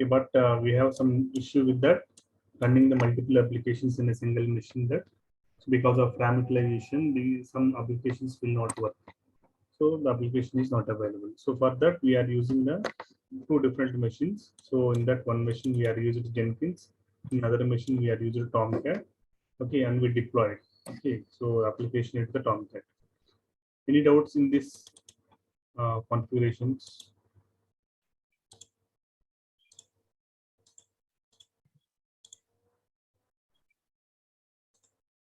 Okay, but we have some issue with that running the multiple applications in a single machine. That because of RAM utilization, some applications will not work. So the application is not available. So for that, we are using the two different machines. So in that one machine, we are using Jenkins. In another machine, we are using Tomcat. Okay, and we deploy it. Okay, so application is the Tomcat. Any doubts in this configurations?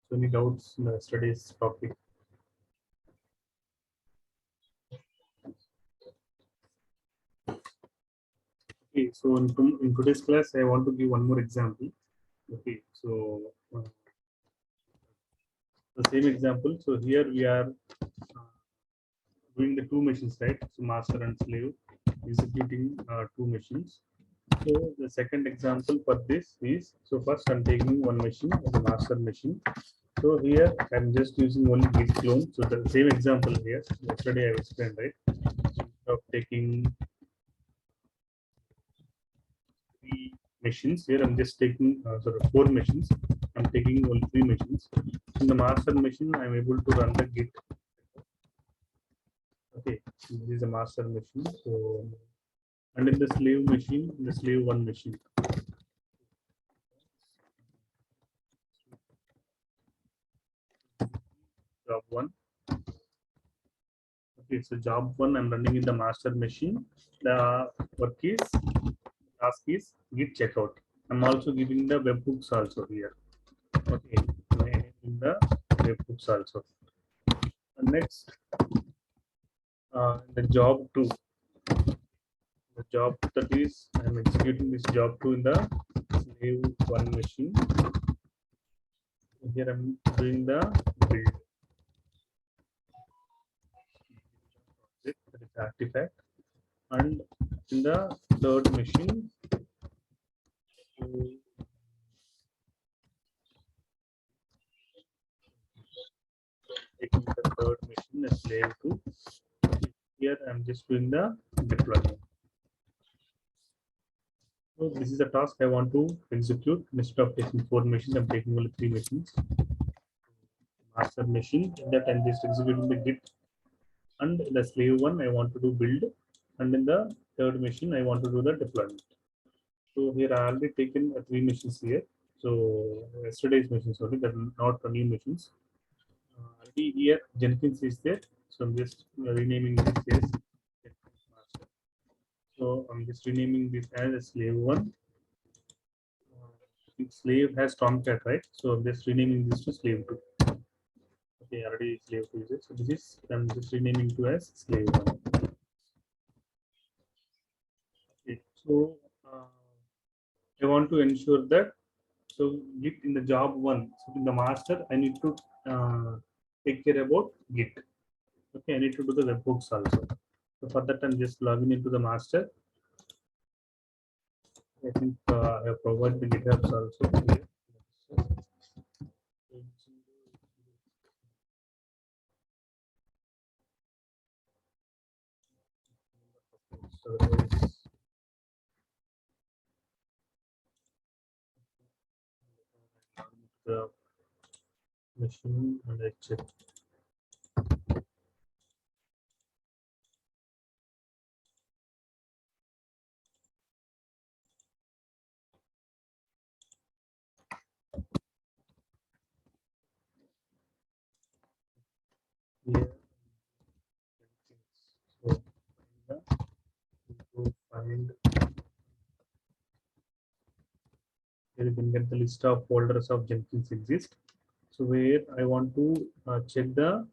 So any doubts in yesterday's topic? Okay, so in today's class, I want to give one more example. Okay, so the same example. So here we are doing the two machines, right? So master and slave executing two machines. So the second example for this is, so first I'm taking one machine as a master machine. So here I'm just using only git clone. So the same example here, yesterday I explained, right? Instead of taking three machines, here I'm just taking four machines. I'm taking only three machines. In the master machine, I'm able to run the git. Okay, this is a master machine. So, and in the slave machine, the slave one machine. Job one. Okay, so job one I'm running in the master machine. The work is task is git checkout. I'm also giving the webhooks also here. Okay, in the webhooks also. And next, the job two. The job that is I'm executing this job two in the slave one machine. Here I'm doing the build. That is artifact. And in the third machine, taking the third machine as slave two. Here I'm just doing the deployment. So this is a task I want to execute. Instead of taking four machines, I'm taking only three machines. Master machine that I'm just executing the git, and the slave one I want to do build, and in the third machine I want to do the deployment. So here I already taken three machines here. So yesterday's machines only, that not the new machines. Already here Jenkins is there, so I'm just renaming this as Jenkins master. So I'm just renaming this as a slave one. Slave has Tomcat, right? So I'm just renaming this to slave two. Okay, already slave two is it. So this is I'm just renaming to as slave one. Okay, so I want to ensure that so git in the job one. So in the master, I need to take care about git. Okay, I need to do the webhooks also. So for that, I'm just logging into the master. I think I have provided the GitHubs also here. So the machine and I check. Here, so to find here you can get the list of folders of Jenkins exist. So where I want to check the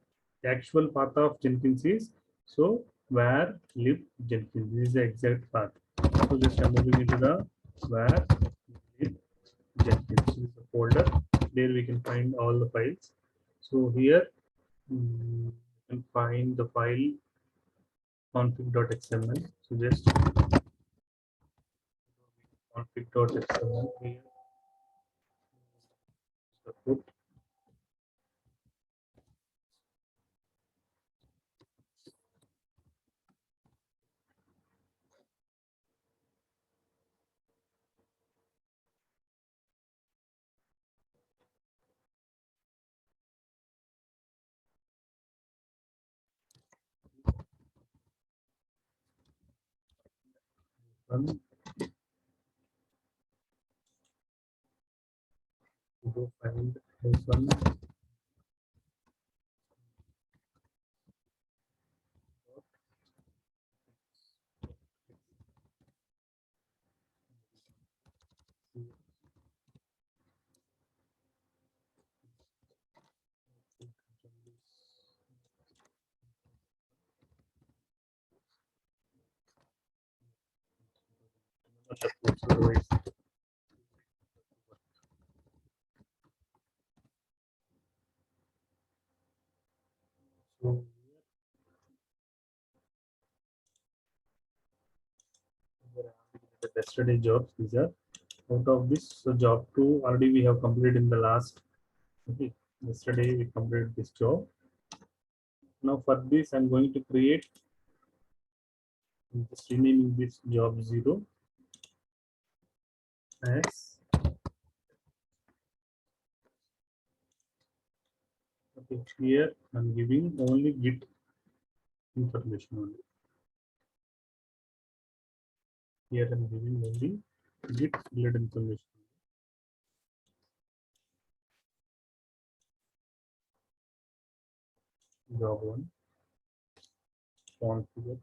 actual path of Jenkins is, so where lib Jenkins, this is the exact path. So just I'm moving into the where lib Jenkins, this is the folder. There we can find all the files. So here you can find the file config.xml. So just config.xml here. The put. One, go find this one. So the yesterday jobs, these are out of this. So job 2 already we have completed in the last. Okay, yesterday we completed this job. Now for this I'm going to create, just renaming this job 0 as, okay, here I'm giving only git information only. Here I'm giving only git related information. Job 1, configure.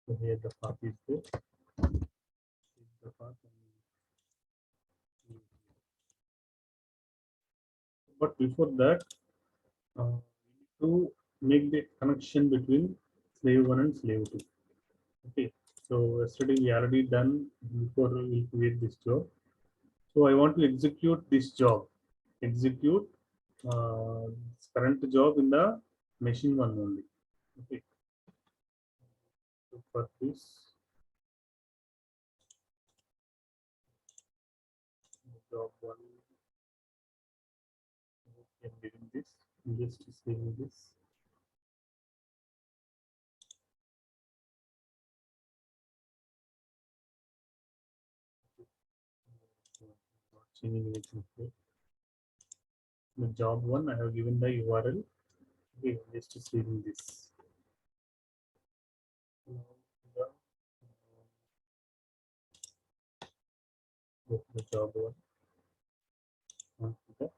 So here the path is there. The path but before that, we need to make the connection between slave 1 and slave 2. Okay, so yesterday we already done before we create this job. So I want to execute this job. Execute this current job in the machine 1 only. Okay, so for this, job 1, I'm giving this, just saving this. Not changing anything here. The job 1, I have given the URL. Okay, just saving this. Now the job 1. Okay.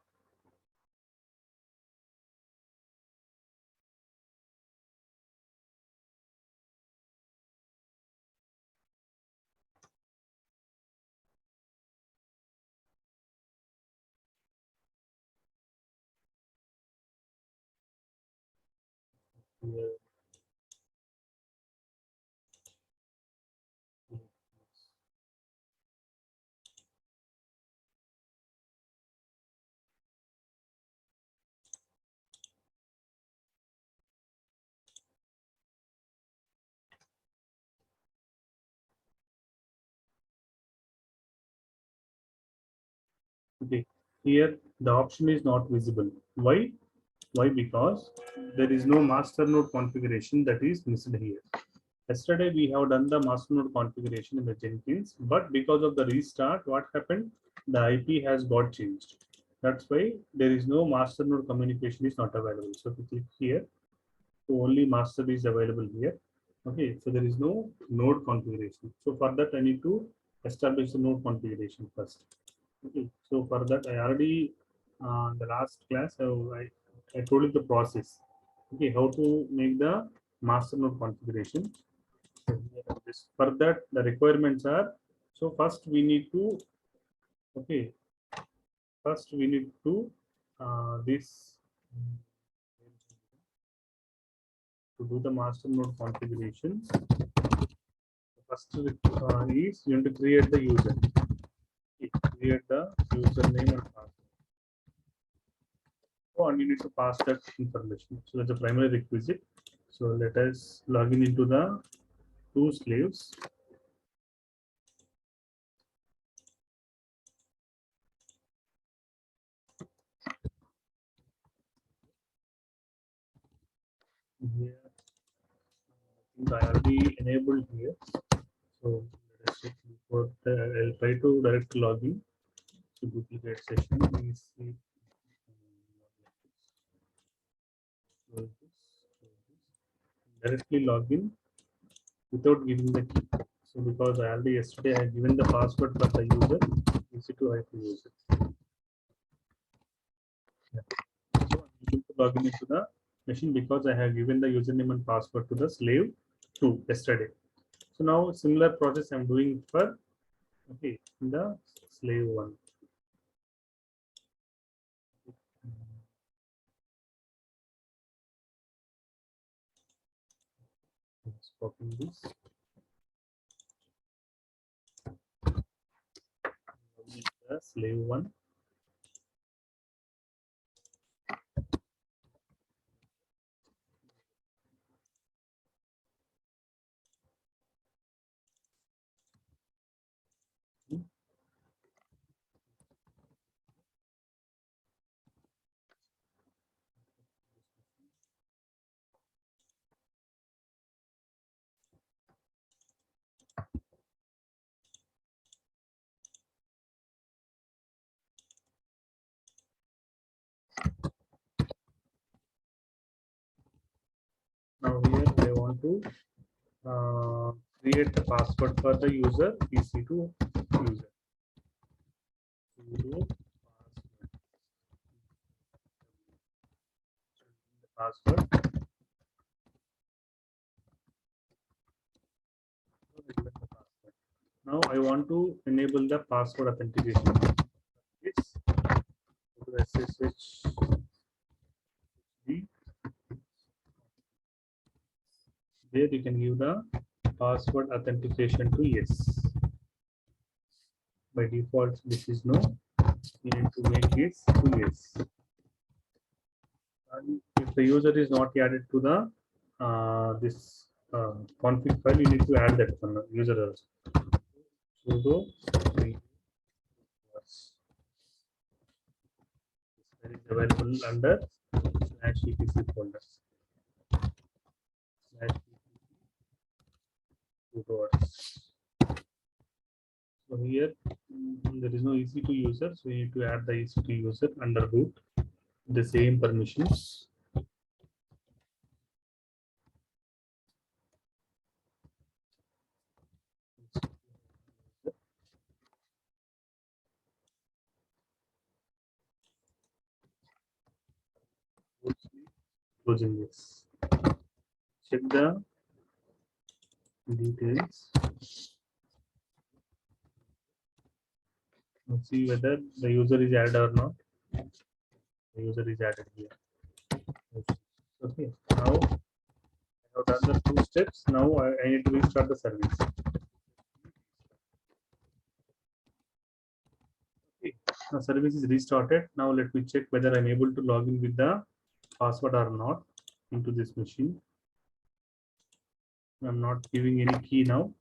Here, okay. Here the option is not visible. Why? Why? Because there is no master node configuration that is missed here. Yesterday we have done the master node configuration in the Jenkins, but because of the restart, what happened? The IP has got changed. That's why there is no master node communication is not available. So if you click here, so only master is available here. Okay, so there is no node configuration. So for that, I need to establish the node configuration first. Okay, so for that, I already the last class I told you the process. Okay, how to make the master node configuration. So for that, the requirements are, so first we need to, okay, first we need to this to do the master node configuration. First is you have to create the user. Create the username and password. Oh, and you need to pass that information. So that's a primary requisite. So let us log in into the two slaves. Here, I think I already enabled here. So let us check before I'll try to direct login. So duplicate session. We see. directly log in without giving the key. So because I already yesterday I have given the password for the user, EC2 I have to use it. Yeah. So I'm able to log in into the machine because I have given the username and password to the slave 2 yesterday. So now similar process I'm doing for in the slave 1. Let's copy this. The slave 1. Now here I want to create the password for the user EC2 user. Sudo password. Now I want to enable the password authentication. This SSH there you can give the password authentication to yes. By default this is no. You need to make this to yes. And if the user is not added to the this config file, you need to add that one user also. Sudo that is available under /etc folder. So here there is no EC2 user, so you need to add the EC2 user under root, the same permissions. Closing this. Check the details. Let's see whether the user is added or not. The user is added here. Okay, now I have done the 2 steps. Now I need to restart the service. Okay, now service is restarted. Now let me check whether I'm able to log in with the password or not into this machine. I'm not giving any key now.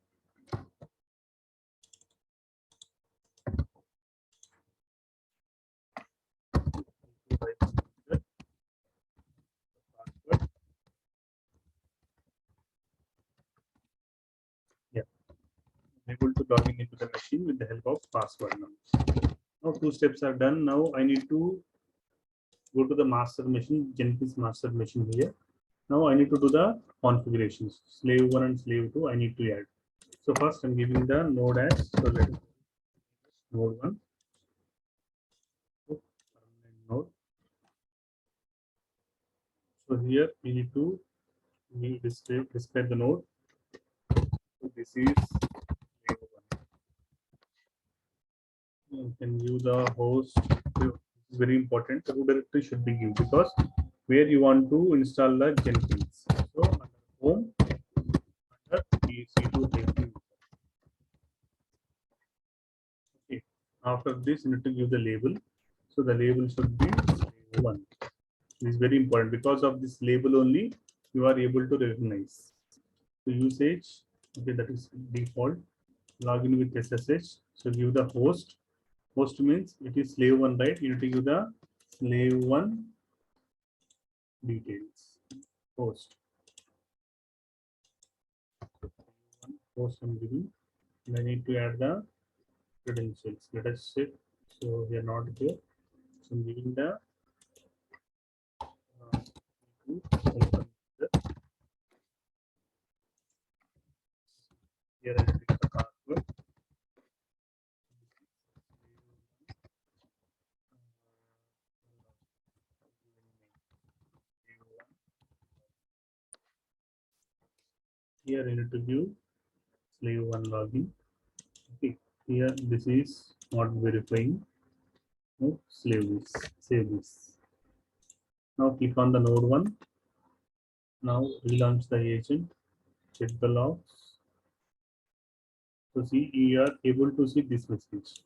Yeah, I'm able to log in into the machine with the help of password now. Now 2 steps are done. Now I need to go to the master machine, Jenkins master machine here. Now I need to do the configurations. Slave 1 and slave 2 I need to add. So first I'm giving the node as, so let node 1. Node. So here we need to display the node. So this is slave 1. You can use the host. It's very important. The root directory should be given because where you want to install the Jenkins. So under home, under EC2. Okay. After this, you need to give the label. So the label should be slave 1. It is very important because of this label only you are able to recognize. So usage, okay, that is default. Login with SSH. So give the host. Host means it is slave 1, right? You need to give the slave 1 details. Host. Host I'm giving. And I need to add the credentials. Let us check. So we are not here. So I'm giving the Here you need to give slave one login. Okay, here this is not verifying. No, save this. Now click on the node one. Now relaunch the agent. Check the logs. So see, you are able to see this message.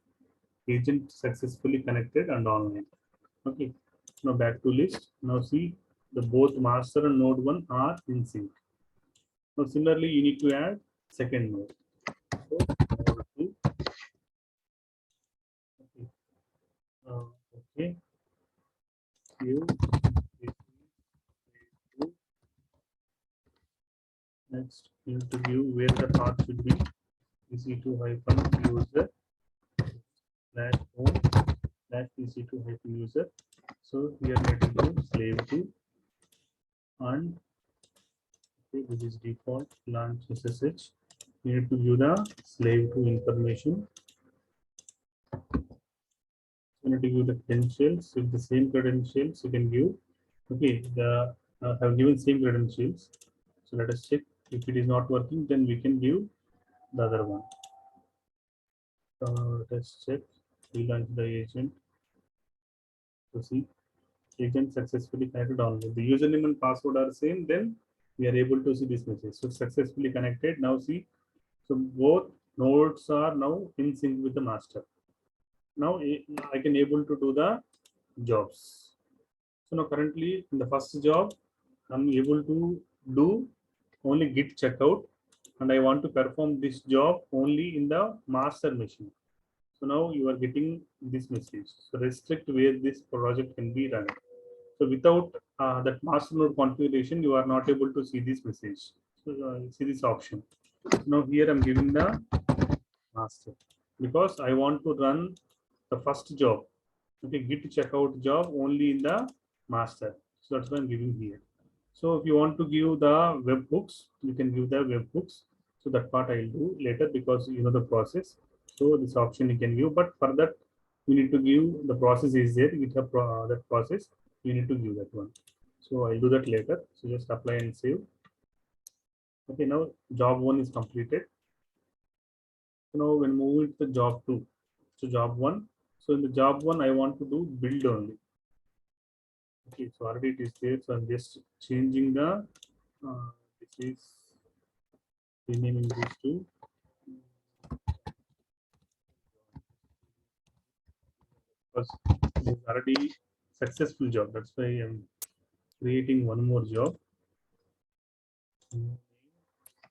Agent successfully connected and online. Okay. Now back to list. Now see the both master and node one are in sync. Now similarly, you need to add second node. So node two. Okay. Okay. You next you need to give where the path should be. EC2 hyphen user slash home slash EC2 hyphen user. So here we have to give slave to and okay, this is default launch SSH. You need to give the slave to information. You need to give the credentials. With the same credentials, you can give. Okay, the have given same credentials. So let us check. If it is not working, then we can give the other one. Let us check. Relaunch the agent. So see, agent successfully connected online. The username and password are same. Then we are able to see this message. So successfully connected. Now see. So both nodes are now in sync with the master. Now I can able to do the jobs. So now currently in the first job, I'm able to do only git checkout and I want to perform this job only in the master machine. So now you are getting this message. So restrict where this project can be run. So without that master node configuration, you are not able to see this message. So see this option. So now here I'm giving the master because I want to run the first job. Okay, git checkout job only in the master. So that's what I'm giving here. So if you want to give the webhooks, you can give the webhooks. So that part I'll do later because you know the process. So this option you can give, but for that you need to give the process is there. GitHub that process you need to give that one. So I'll do that later. So just apply and save. Okay, now job one is completed. So now when moving to the job two, so job one. So in the job one, I want to do build only. Okay, so already it is there. So I'm just changing the this is renaming this to because it is already successful job. That's why I'm creating one more job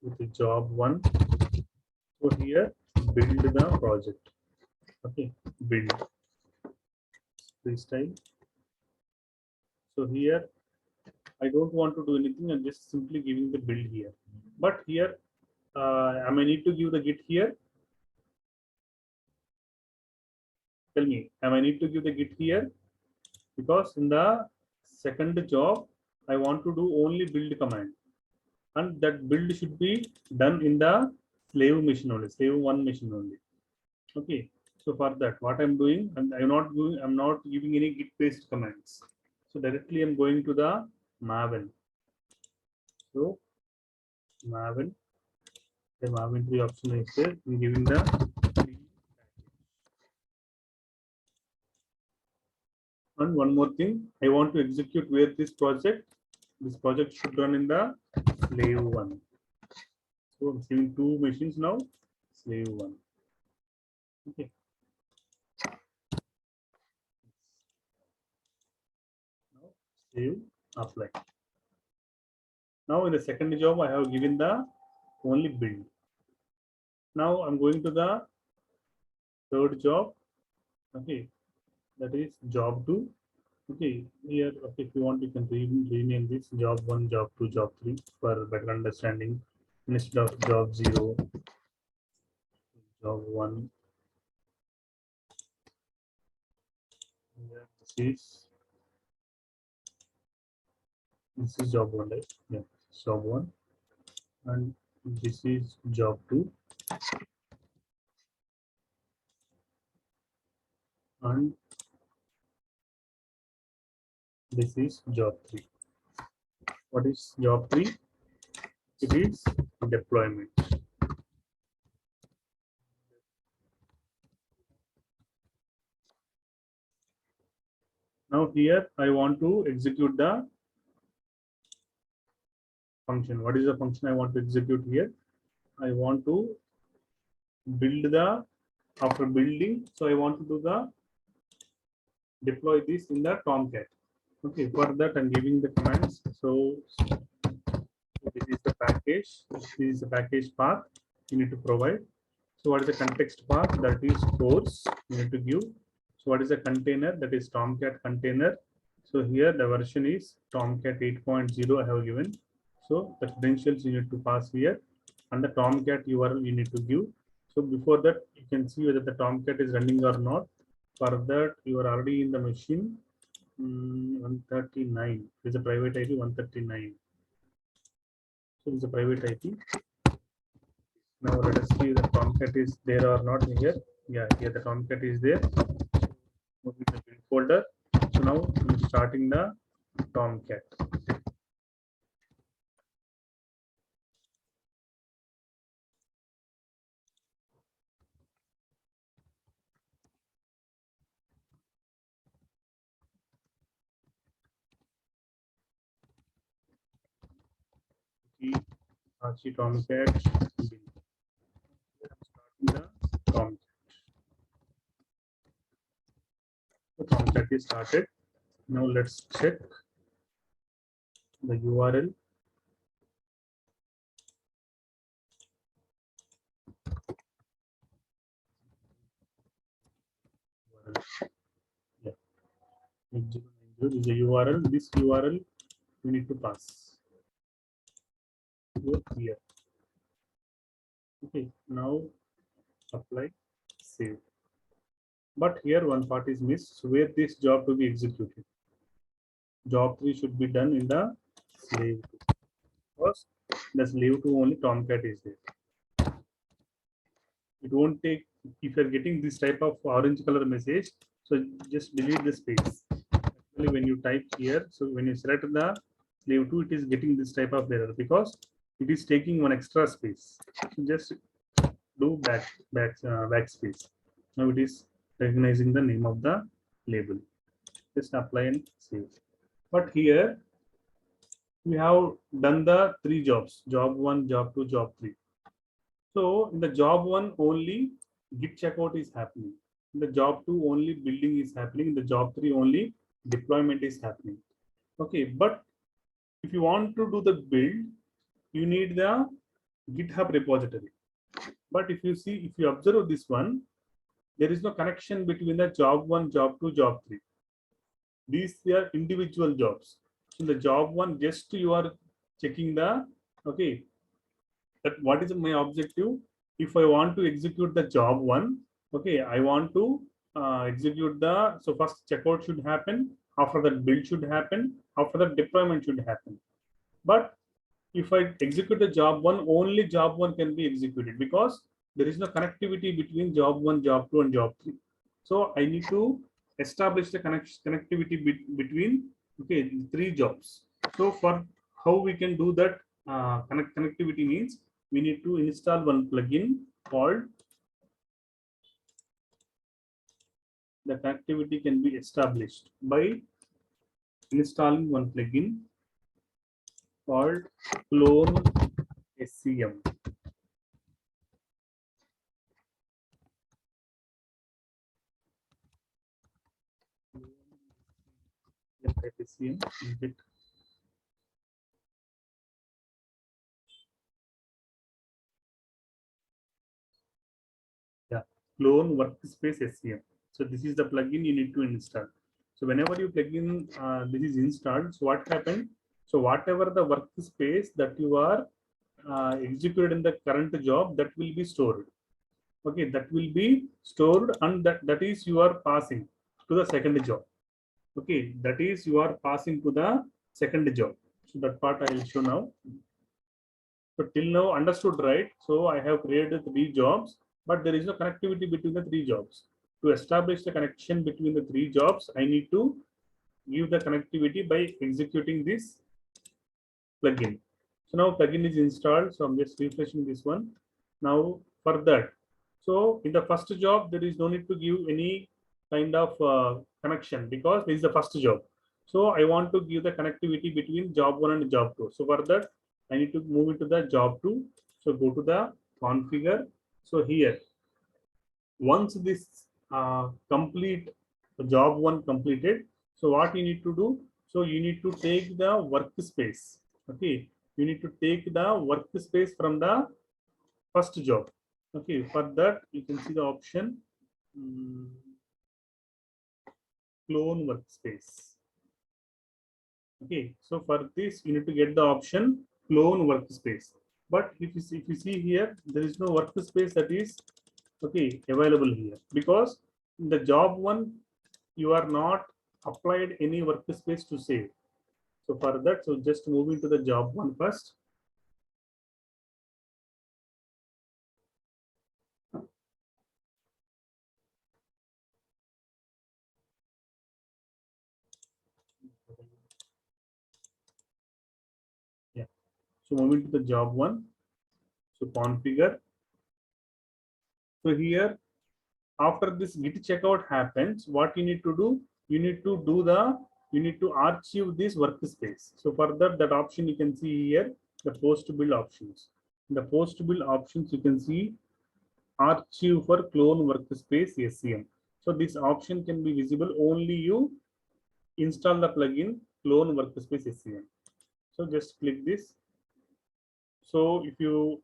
with the job one. So here build the project. Okay, build freestyle. So here I don't want to do anything. I'm just simply giving the build here. But here I may need to give the git here. Tell me, am I need to give the git here? Because in the second job, I want to do only build command. And that build should be done in the slave machine only, slave one machine only. Okay. So for that, what I'm doing, and I'm not giving any git based commands. So directly I'm going to the Maven. So Maven, the Maven tree option is there. I'm giving the and one more thing, I want to execute where this project should run in the slave one. So I'm saving two machines now, slave one. Okay. Now save, apply. Now in the second job, I have given the only build. Now I'm going to the third job. Okay, that is job two. Okay, here, okay, if you want, you can rename this job one, job two, job three for better understanding. Instead of job zero, job one. This is job one, right? Yeah, job one, and this is job two, and this is job three. What is job three? it is deployment. Now here I want to execute the function. What is the function I want to execute here? I want to build the, after building, so I want to do the deploy this in the Tomcat. Okay, for that I'm giving the commands. So this is the package. This is the package path you need to provide. So what is the context path? That is course you need to give. So what is the container? That is Tomcat container. So here the version is Tomcat 8.0 I have given. So the credentials you need to pass here, and the Tomcat URL you need to give. So before that, you can see whether the Tomcat is running or not. For that, you are already in the machine. 139 is a private IP 139. So it's a private IP. Now let us see the Tomcat is there or not here. Yeah, here the Tomcat is there. Move to the build folder. So now I'm starting the Tomcat. Apache Tomcat. I'm starting the Tomcat. The Tomcat is started. Now let's check the URL. Yeah. 8090 is the URL. This URL we need to pass here. Okay, now apply, save. But here one part is missed. So where this job to be executed? Job 3 should be done in the slave 2. Because the slave 2 only Tomcat is there. It won't take, if you're getting this type of orange color message, so just delete the space. Actually, when you type here, so when you select the slave 2, it is getting this type of error because it is taking one extra space. So just do backspace. Now it is recognizing the name of the label. Just apply and save. But here we have done the 3 jobs: job 1, job 2, job 3. So in the job 1 only git checkout is happening. In the job 2 only building is happening. In the job 3 only deployment is happening. Okay, but if you want to do the build, you need the GitHub repository. But if you see, if you observe this one, there is no connection between the job 1, job 2, job 3. These are individual jobs. So the job 1, just you are checking the, okay, that what is my objective. If I want to execute the job 1, okay, I want to execute the, so first checkout should happen, after that build should happen, after that deployment should happen. But if I execute the job 1, only job 1 can be executed because there is no connectivity between job 1, job 2, and job 3. So I need to establish the connectivity between, okay, 3 jobs. So for how we can do that connectivity means we need to install one plugin called, the connectivity can be established by installing one plugin called clone SCM. SCM, yeah, clone workspace SCM. So this is the plugin you need to install. So whenever you plug in, this is installed. So what happened? So whatever the workspace that you are executed in the current job, that will be stored. Okay, that will be stored, and that is you are passing to the second job. Okay, that is you are passing to the second job. So that part I will show now. So till now understood, right? So I have created 3 jobs, but there is no connectivity between the 3 jobs. To establish the connection between the 3 jobs, I need to give the connectivity by executing this plugin. So now plugin is installed. So I'm just refreshing this one. Now for that, so in the first job, there is no need to give any kind of connection because this is the first job. So I want to give the connectivity between job one and job two. So for that, I need to move into the job two. So go to the configure. So here, once this complete job one completed, so what you need to do, so you need to take the workspace. Okay, you need to take the workspace from the first job. Okay, for that you can see the option, mm, clone workspace. Okay, so for this you need to get the option clone workspace. But if you see here, there is no workspace that is okay available here because in the job one you are not applied any workspace to save. So for that, so just move into the job one first. Yeah, so move into the job one. So configure. So here, after this git checkout happens, what you need to do, you need to do the, you need to archive this workspace. So for that, that option you can see here, the post build options. In the post build options, you can see archive for clone workspace SCM. So this option can be visible only you install the plugin clone workspace SCM. So just click this. So if you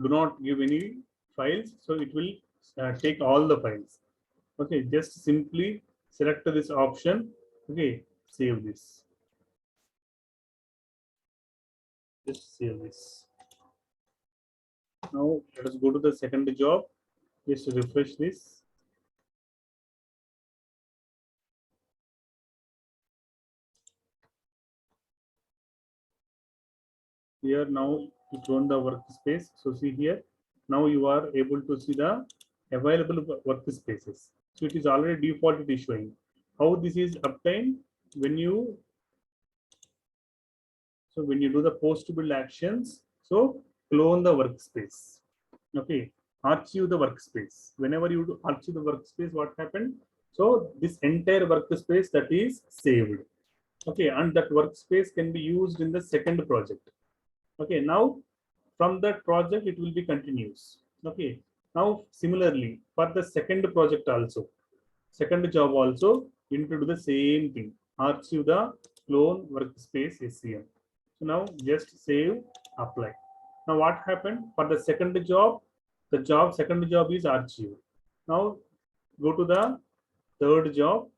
do not give any files, so it will take all the files. Okay, just simply select this option. Okay, save this. Just save this. Now let us go to the second job. Just refresh this. Here now you clone the workspace. So see here, now you are able to see the available workspaces. So it is already default it is showing. How this is obtained? When you, so when you do the post build actions, so clone the workspace. Okay, archive the workspace. Whenever you do archive the workspace, what happened? So this entire workspace that is saved. Okay, and that workspace can be used in the second project. Okay, now from that project it will be continuous. Okay, now similarly for the second project also, second job also, you need to do the same thing. Archive the clone workspace SCM. So now just save, apply. Now what happened for the second job? The job, second job is archive. Now go to the third job.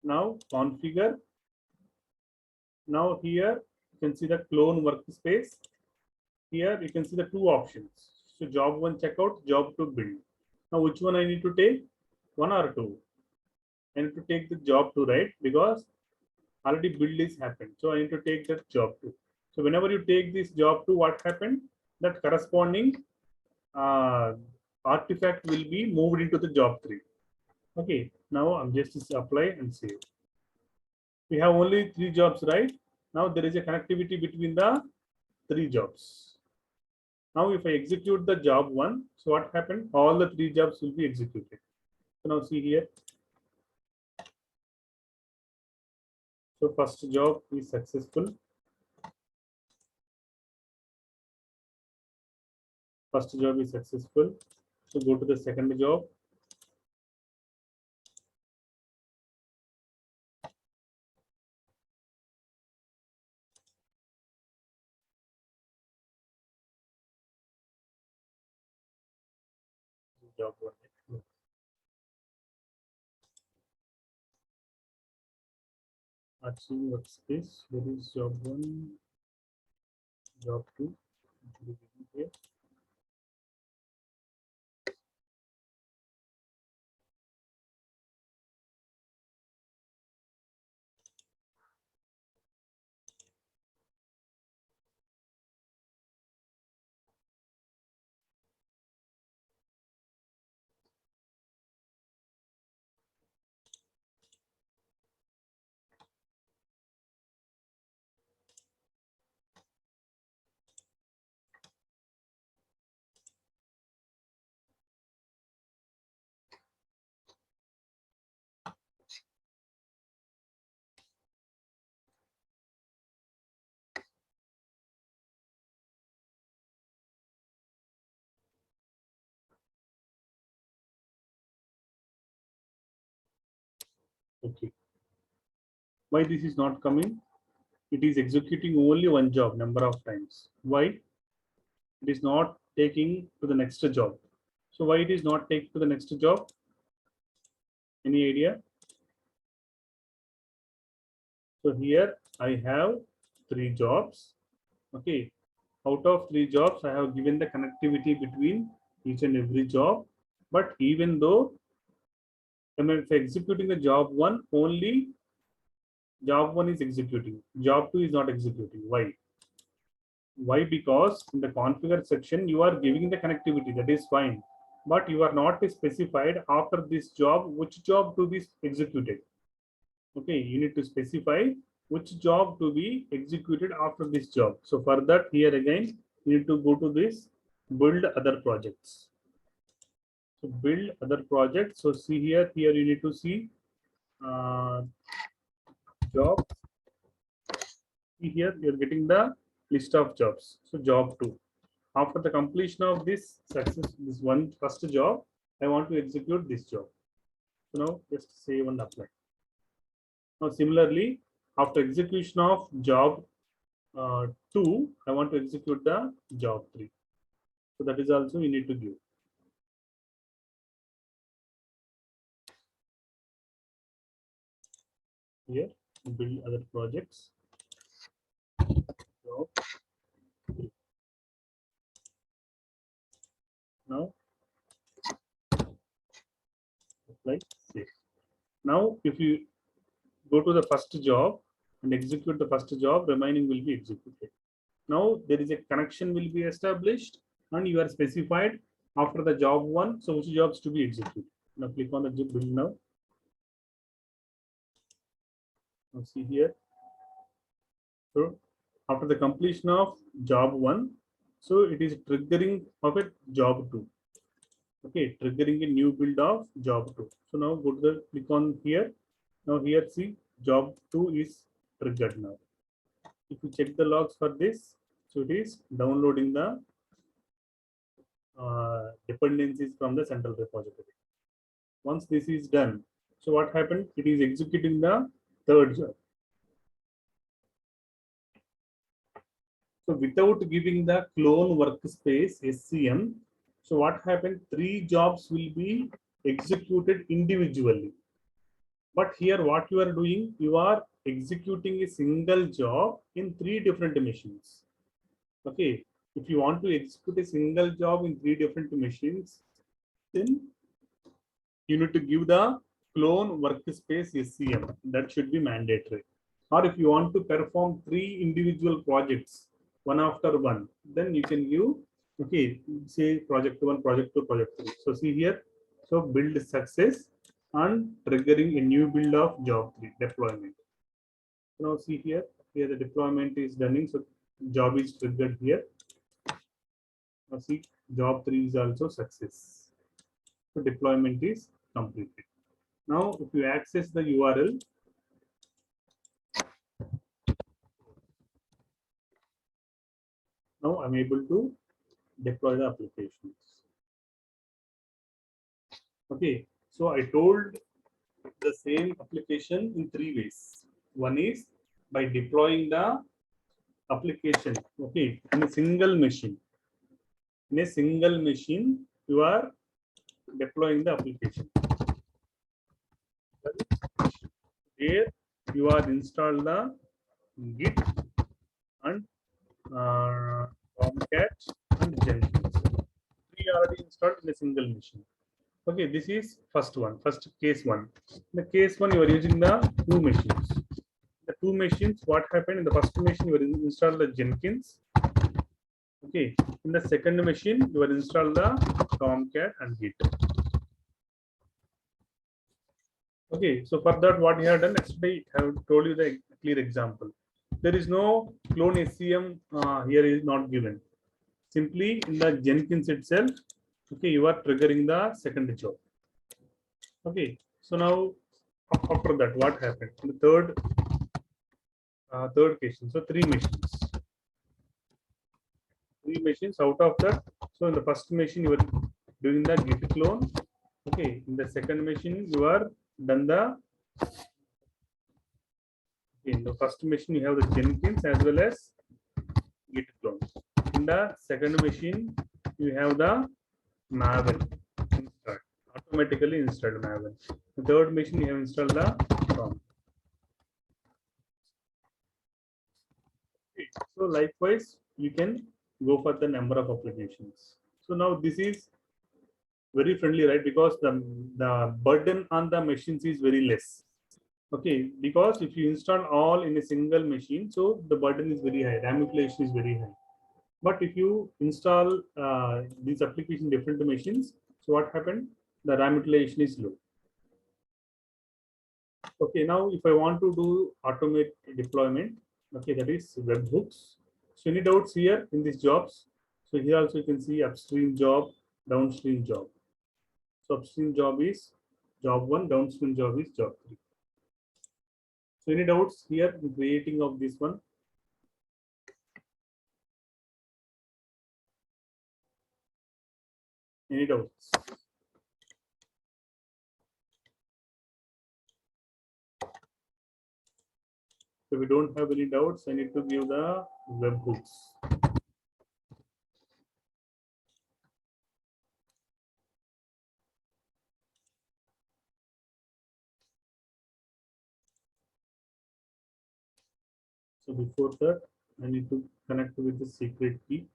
Now configure. Now here you can see the clone workspace. Here you can see the two options. So job one checkout, job two build. Now which one I need to take? One or two? I need to take the job two, right? Because already build is happened. So I need to take that job two. So whenever you take this job two, what happened? That corresponding uh, artifact will be moved into the job three. Okay, now I'm just apply and save. We have only three jobs, right? Now there is a connectivity between the three jobs. Now if I execute the job one, so what happened? All the three jobs will be executed. So now see here. So first job is successful. First job is successful. So go to the second job. Job one. Achieve workspace. There is job one, job two. Here. Okay. Why this is not coming? It is executing only one job number of times. Why? It is not taking to the next job. So why it is not taking to the next job? Any idea? So here I have 3 jobs. Okay. Out of 3 jobs, I have given the connectivity between each and every job. But even though I'm executing the job one, only job one is executing. Job two is not executing. Why? Why? Because in the configure section, you are giving the connectivity. That is fine. But you are not specified after this job, which job to be executed. Okay, you need to specify which job to be executed after this job. So for that, here again, you need to go to this build other projects. So build other projects. So see here, you need to see job. See here, you're getting the list of jobs. So job 2. After the completion of this success, this one first job, I want to execute this job. So now just save and apply. Now similarly, after execution of job 2, I want to execute the job 3. So that is also you need to give. Here, build other projects. Job 3. Now apply, save. Now if you go to the first job and execute the first job, remaining will be executed. Now there is a connection will be established and you are specified after the job 1. So which jobs to be executed. Now click on the build now. Now see here. So after the completion of job 1, so it is triggering of a job 2. Okay, triggering a new build of job 2. So now go to the click on here. Now here see job 2 is triggered now. If you check the logs for this, so it is downloading the dependencies from the central repository. Once this is done, so what happened? It is executing the third job. So without giving the clone workspace SCM, so what happened? 3 jobs will be executed individually. But here what you are doing, you are executing a single job in 3 different machines. Okay, if you want to execute a single job in 3 different machines, then you need to give the clone workspace SCM. That should be mandatory. Or if you want to perform 3 individual projects, one after one, then you can give, okay, say project 1, project 2, project 3. So see here, so build success and triggering a new build of job 3 deployment. Now see here, the deployment is done. So job is triggered here. Now see job 3 is also success. So deployment is completed. Now if you access the URL, now I'm able to deploy the applications. Okay, so I told the same application in 3 ways. One is by deploying the application, okay, in a single machine. In a single machine, you are deploying the application. Here you are install the Git and Tomcat and Jenkins. 3 already installed in a single machine. Okay, this is first case 1. In the case 1, you are using the 2 machines. The 2 machines, what happened in the first machine, you will install the Jenkins. Okay, in the second machine, you will install the Tomcat and Git. Okay, so for that, what you have done yesterday, I have told you the clear example. There is no clone SCM here is not given. Simply in the Jenkins itself, okay, you are triggering the second job. Okay, so now after that, what happened? In the third case, so 3 machines. 3 machines out of that. So in the first machine, you are doing the Git clone. Okay, in the second machine, you are done the in the first machine you have the Jenkins as well as Git clone. In the second machine you have the Maven installed, automatically installed Maven. The third machine you have installed the prompt. So likewise you can go for the number of applications. So now this is very friendly, right? Because the burden on the machines is very less. Okay, because if you install all in a single machine, so the burden is very high, RAM utilization is very high. But if you install these application different machines, so what happened? The RAM utilization is low. Okay, now if I want to do automate deployment, okay, that is webhooks. So any doubts here in these jobs? So here also you can see upstream job, downstream job. So upstream job is job 1, downstream job is job 3. So any doubts here in creating of this one? Any doubts? So we don't have any doubts. I need to give the webhooks. So before that, I need to connect with the secret key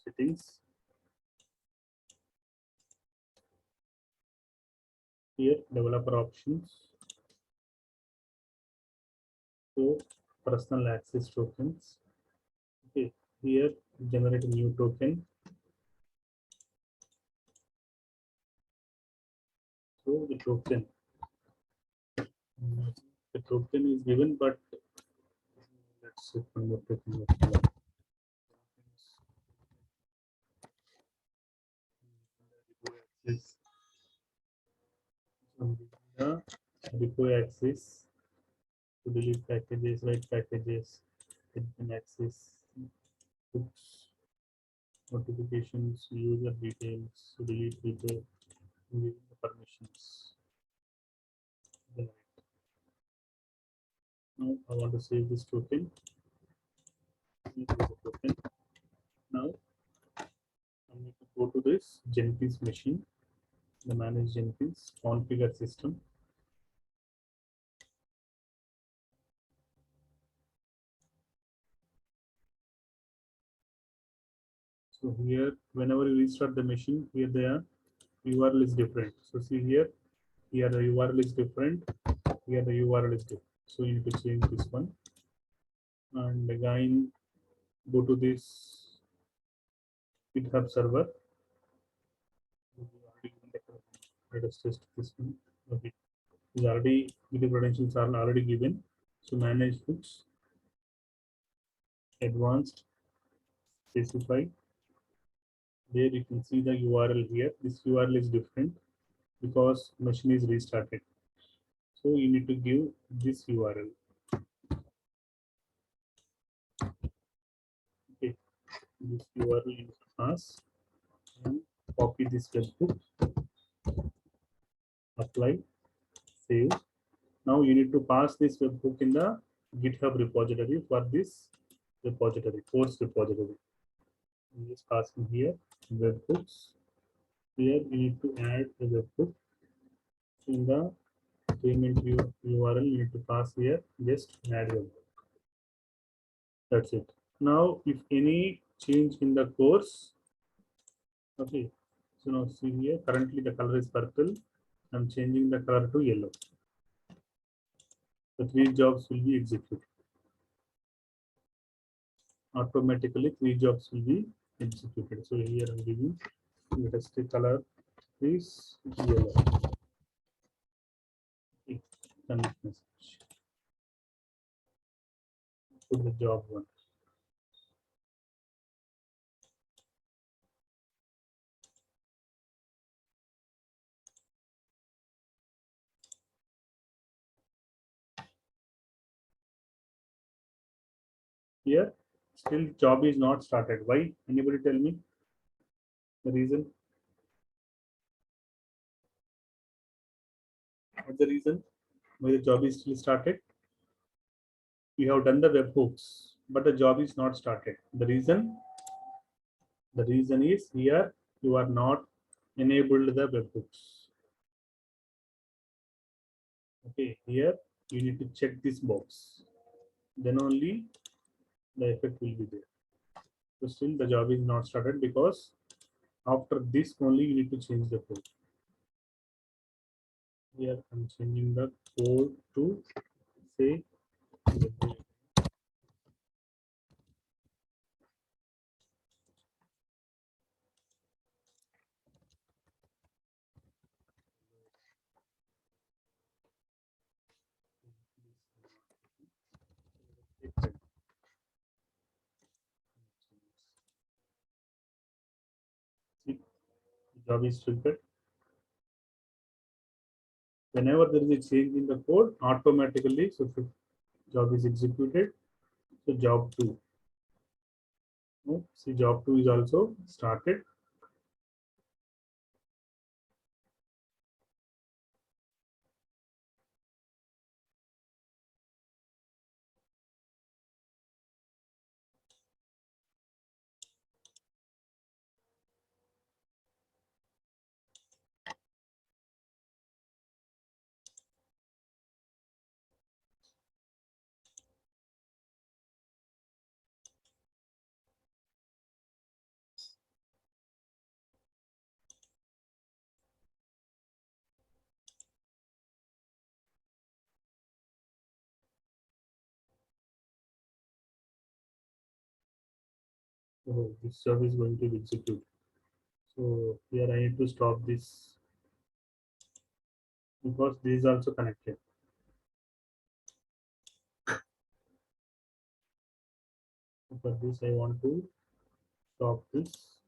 settings. Here, developer options. So personal access tokens. Okay, here generate a new token. So the token is given, but let's see one more token. The deploy access to delete packages, write packages, admin access, books, notifications, user details, to delete repo, give the permissions. Now I want to save this token. Now I need to go to this Jenkins machine, the manage Jenkins, configure system. So here, whenever you restart the machine, here the URL is different. So see here the URL is different. Here the URL is different. So you need to change this one. And again, go to this GitHub server. Let us test this one. Okay, is already the credentials are already given. So manage hooks, advanced, specify. There you can see the URL here. This URL is different because machine is restarted. So you need to give this URL. Okay, this URL you need to pass and copy this webhook, apply, save. Now you need to pass this webhook in the GitHub repository for this repository, course repository. Just passing here webhooks. Here you need to add the webhook in the payment URL. You need to pass here. Just add webhook. That's it. Now, if any change in the course, okay. So now see here. Currently the color is purple. I'm changing the color to yellow. The 3 jobs will be executed. Automatically 3 jobs will be executed. So here I'm giving let us take color is yellow. Okay. Connect message. Put the job 1. Here still job is not started. Why? Anybody tell me the reason? What's the reason? where the job is still started. You have done the webhooks, but the job is not started. The reason is here you are not enabled the webhooks. Okay, here you need to check this box. Then only the effect will be there. So still the job is not started because after this only you need to change the code. Here I'm changing the code to say see, the job is triggered. Whenever there is a change in the code, automatically so job is executed. So job 2. Oh, see job 2 is also started. So this job is going to be executed. So here I need to stop this because this is also connected. So for this I want to stop this.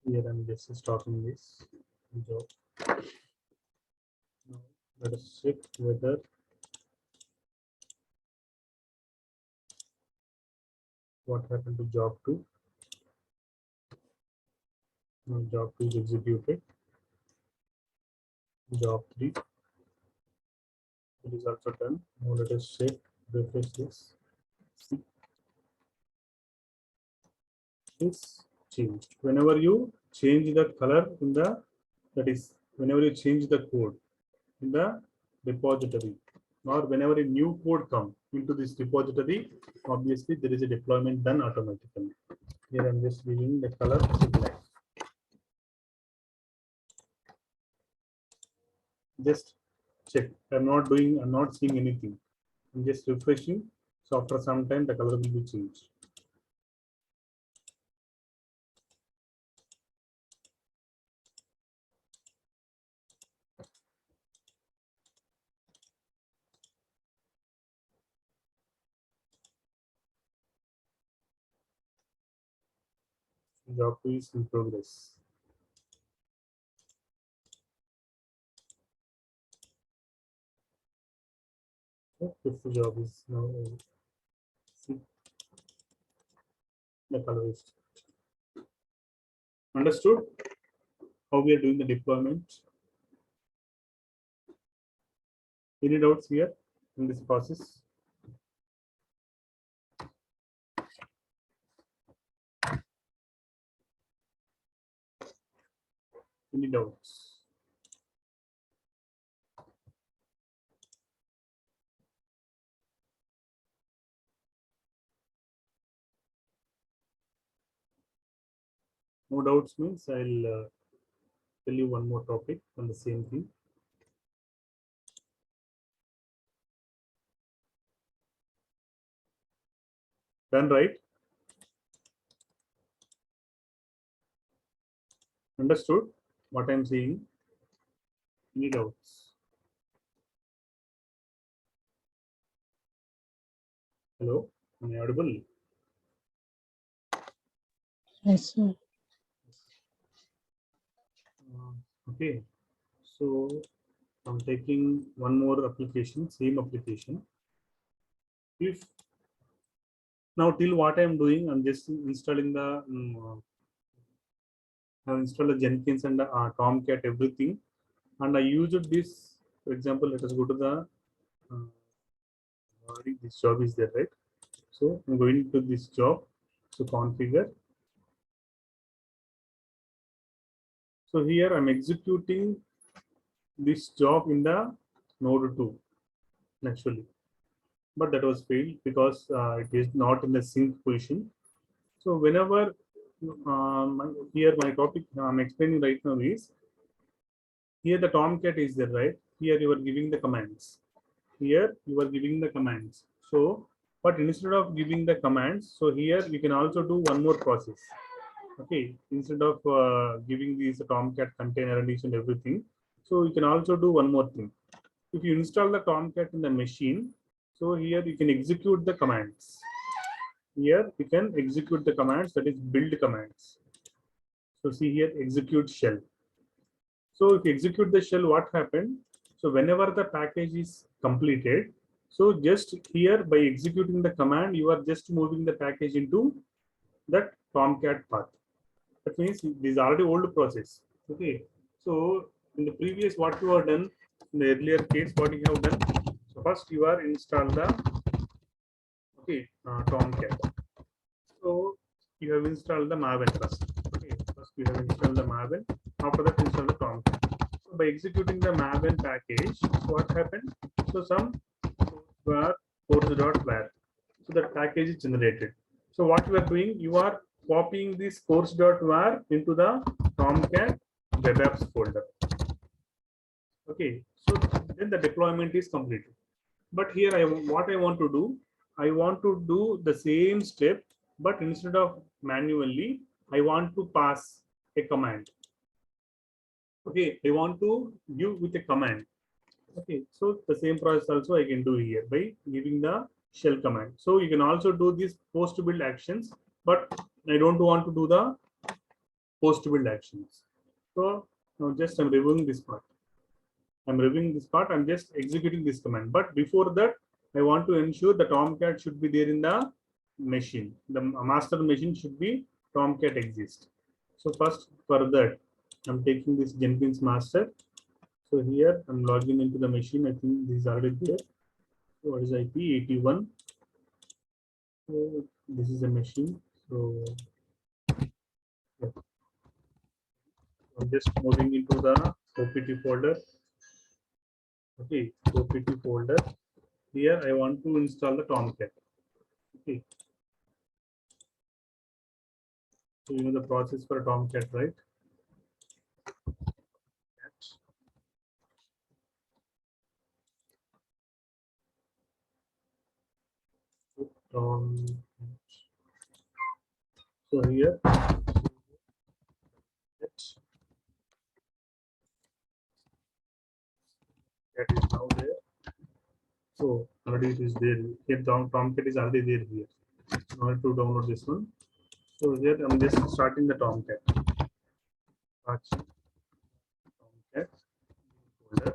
Here I'm just stopping this job. Now let us check whether what happened to job 2. Now job 2 is executed. Job 3 it is also done. Now let us check, refresh this. See, this changed. Whenever you change the color in the, that is whenever you change the code in the repository, or whenever a new code comes into this repository, obviously there is a deployment done automatically. Here I'm just giving the color black. Just check. I'm not seeing anything. I'm just refreshing. So after some time the color will be changed. Job 2 is in progress. Fifth job is now see, the color is understood how we are doing the deployment. Any doubts here in this process? Any doubts? No doubts means I'll tell you one more topic on the same thing. Done, right? Understood what I'm saying? Any doubts? Hello, am I audible? Yes, sir. Okay, so I'm taking one more application, same application. If now till what I'm doing, I'm just installing the I have installed the Jenkins and Tomcat, everything, and I used this. For example, let us go to the this job is there, right? So I'm going to this job. So configure. So here I'm executing this job in the node 2 naturally, but that was failed because it is not in the sync position. So whenever here my topic I'm explaining right now is here the Tomcat is there, right? Here you are giving the commands. Here you are giving the commands. So, but instead of giving the commands, so here you can also do one more process. Okay, instead of giving these Tomcat container and each and everything, so you can also do one more thing. If you install the Tomcat in the machine, so here you can execute the commands. Here you can execute the commands, that is build commands. So see here, execute shell. So if you execute the shell, what happened? So whenever the package is completed, so just here by executing the command, you are just moving the package into that Tomcat path. That means this is already old process. Okay. So in the previous, what you have done in the earlier case, what you have done? So first you are install the Tomcat. So you have installed the Maven first. Okay. First you have installed the Maven. After that, install the Tomcat. So by executing the Maven package, what happened? So some var course.var. So that package is generated. So what you are doing, you are copying this course.var into the Tomcat web apps folder. Okay, so then the deployment is completed. But here what I want to do, I want to do the same step, but instead of manually, I want to pass a command. Okay, I want to give with a command. Okay, so the same process also I can do here by giving the shell command. So you can also do these post build actions, but I don't want to do the post build actions. So now just I'm reviewing this part. I'm reviewing this part. I'm just executing this command. But before that, I want to ensure the Tomcat should be there in the machine. The master machine should be Tomcat exist. So first for that, I'm taking this Jenkins master. So here I'm logging into the machine. I think this is already there. So what is IP 81? So this is a machine. So yeah. I'm just moving into the OPT folder. Okay, OPT folder. Here I want to install the Tomcat. Okay. So you know the process for Tomcat, right? So here that is now there. So already it is there. Here Tomcat is already there here. Now I have to download this one. So here I'm just starting the Tomcat. Tomcat folder.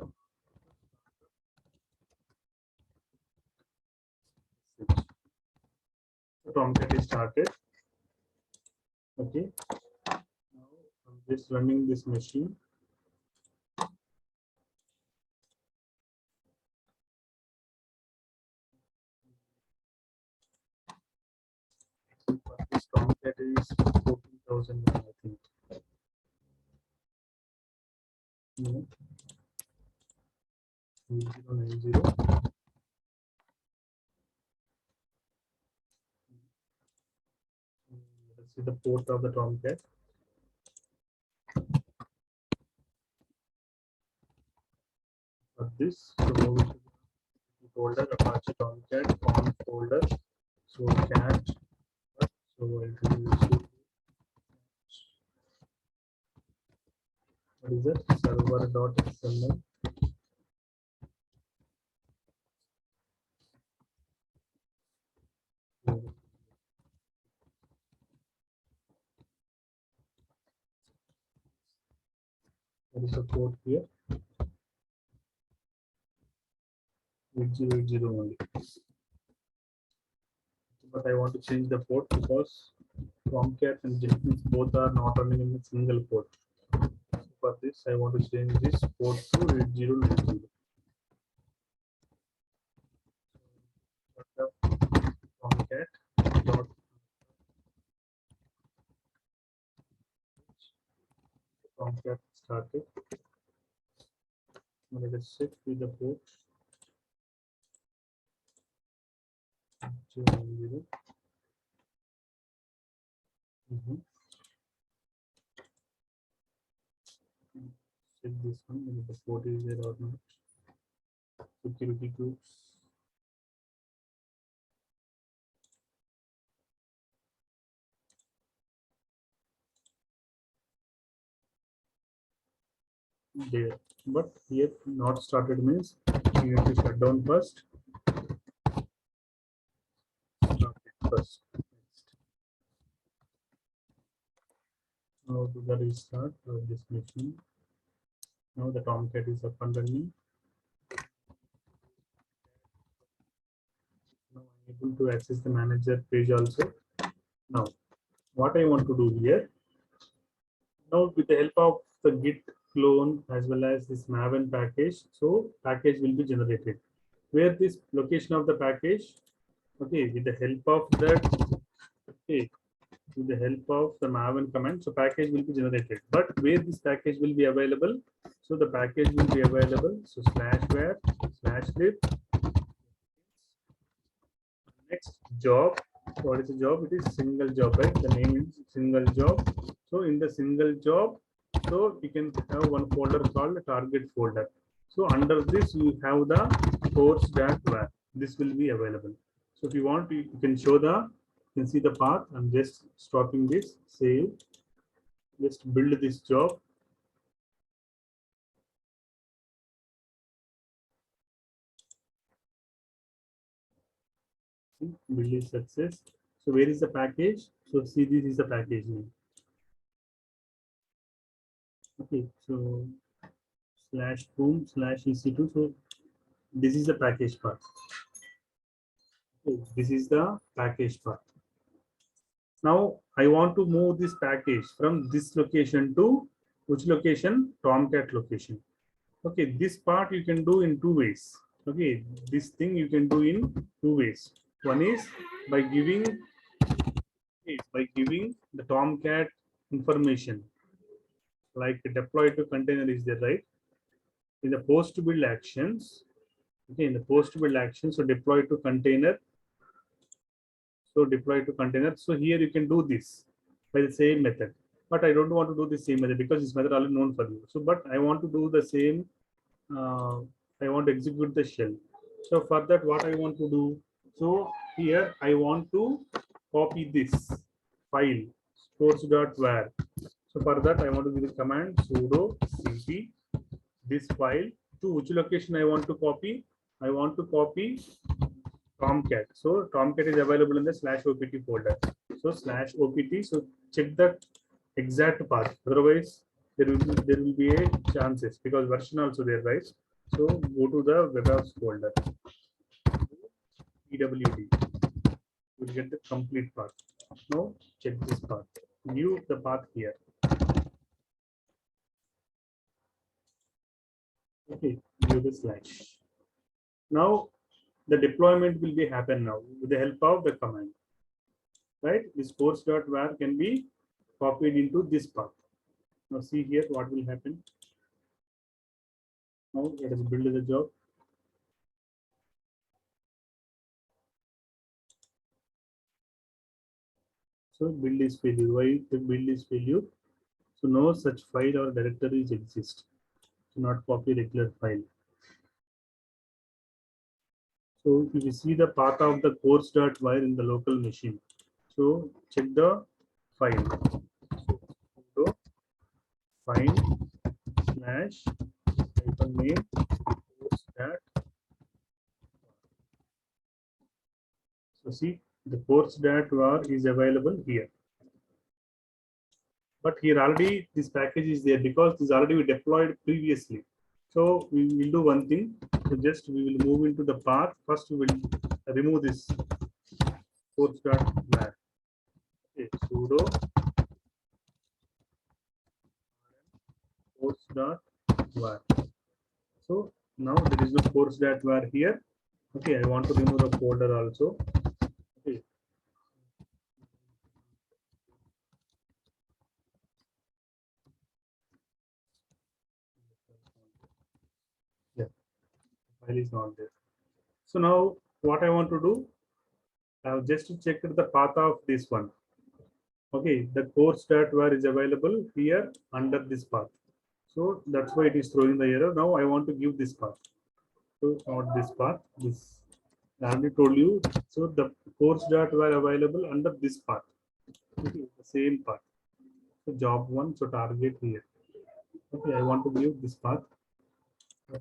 So Tomcat is started. Okay. Now I'm just running this machine. This Tomcat is 14,000, I think. No. 8090. Let's see the port of the Tomcat. This, so move it to the folder Apache Tomcat on folder. So cat. So I'll do what is it? Server.xml. There is a port here. 8080 only. But I want to change the port because Tomcat and Jenkins both are not running in a single port. For this, I want to change this port to 8090. Tomcat dot Tomcat started. Let us check with the port 210. Check this one whether the port is there or not. Security groups. There, but here not started means you have to shut down first. Start it first. Next. Now to the restart of this machine. Now the Tomcat is up and running. Now I'm able to access the manager page also. Now, what I want to do here, now with the help of the Git clone as well as this Maven package, so package will be generated. Where this location of the package, okay, with the help of that, okay, with the help of the Maven command, so package will be generated. But where this package will be available, so the package will be available. So /var /lib. Next job. What is the job? It is single job, right? The name is single job. So in the single job, so you can have one folder called target folder. So under this you have the course.var. This will be available. So if you want, you can show the, you can see the path. I'm just stopping this, save, just build this job. Build is success. So where is the package? So see, this is the package name. Okay, so /boom/ec2. So this is the package path. Okay, this is the package path. Now I want to move this package from this location to which location? Tomcat location. Okay, this part you can do in two ways. Okay, this thing you can do in two ways. One is by giving the Tomcat information, like deploy to container is there, right? In the post build actions, okay, in the post build action, so deploy to container. So deploy to container. So here you can do this by the same method, but I don't want to do the same method because this method already known for you. So, but I want to do the same. I want to execute the shell. So for that, what I want to do? So here I want to copy this file source.var. So for that, I want to give the command sudo cp this file to which location I want to copy. I want to copy Tomcat. So Tomcat is available in the /opt folder. So /opt. So check the exact path. Otherwise, there will be a chances because version also there, right? So go to the web apps folder. PWD. You will get the complete path. Now check this path. View the path here. Okay, view the slash. Now the deployment will be happen now with the help of the command. Right? This course.var can be copied into this path. Now see here what will happen. Now let us build the job. So build is failure. Why the build is failure? So no such file or directories exist. So not copy regular file. So if you see the path of the course.var in the local machine. So check the file. So find /name course.var. So see the course.var is available here. But here already this package is there because this already deployed previously. So we will do one thing. So just we will move into the path. First we will remove this course.var. Okay, sudo course.var. So now there is no course.var here. Okay, I want to remove the folder also. Okay. Yeah, file is not there. So now what I want to do, I have just checked the path of this one. Okay, the course.var is available here under this path. So that's why it is throwing the error. Now I want to give this path. So not this path, this I already told you. So the course.var available under this path. Okay, the same path. So job one, so target here. Okay, I want to give this path.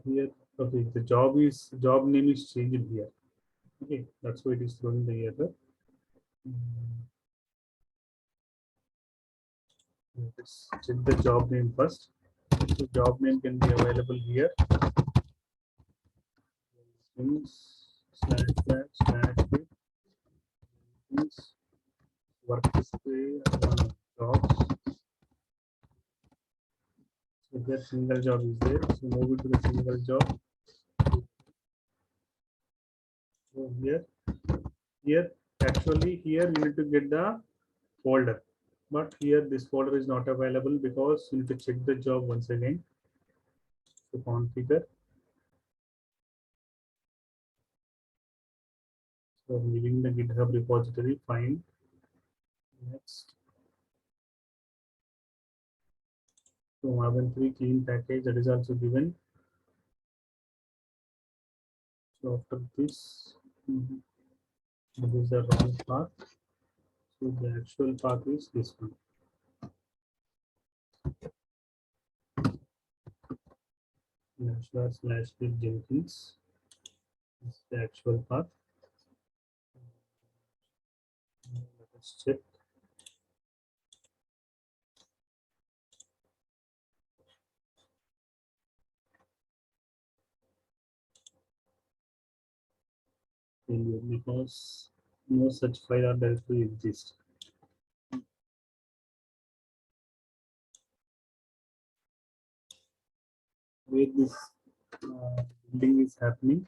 Here, okay, the job name is changed here. Okay, that's why it is throwing the error. Let's check the job name first. So job name can be available here. // workspace jobs. So there single job is there. So move it to the single job. So here actually here you need to get the folder, but here this folder is not available because you need to check the job once again. So configure. So I'm giving the GitHub repository. Fine. Next. So Maven3 clean package that is also given. So after this, this is the wrong path. So the actual path is this one. // Jenkins. This is the actual path. Let us check. Because no such file or directory exists. Where this building is happening.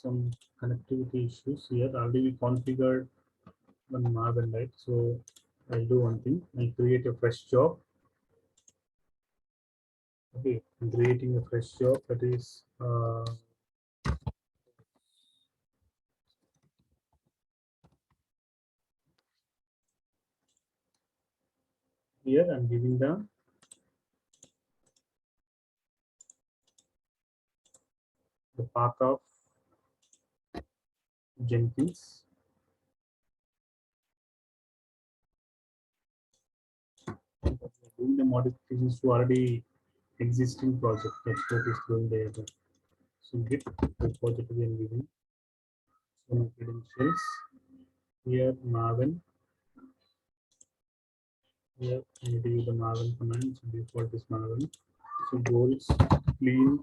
Some connectivity issues here. Already we configured one Maven, right? So I'll do one thing. I'll create a fresh job. Okay, I'm creating a fresh job that is here. I'm giving the path of Jenkins. Doing the modifications to already existing project. That's what is doing the error. So git repository and giving some credentials. Here Maven. Here I need to use the Maven command. So default is Maven. So goals clean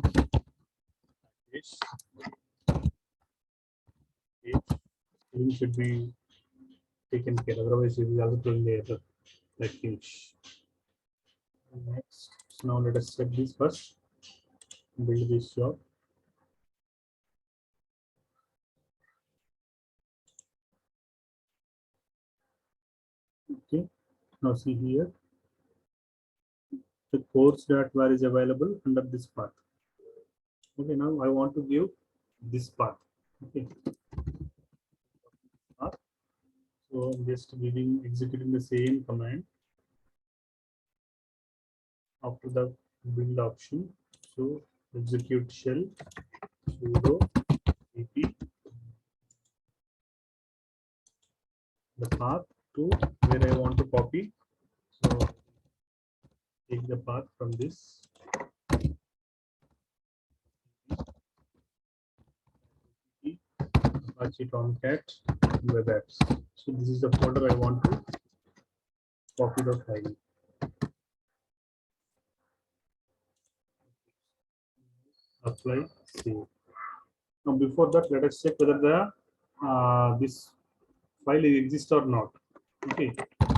page. Clean should be taken care. Otherwise, it will also throwing the error like huge. Next, so now let us set this first. Build this job. Okay. Now see here, the course.var is available under this path. Okay. Now I want to give this path. Okay. So I'm just executing the same command after the build option. So execute shell sudo ap the path to where I want to copy. So take the path from this. Apache Tomcat web apps. So this is the folder I want to copy the file. apply, save. Now before that, let us check whether the this file exists or not. Okay,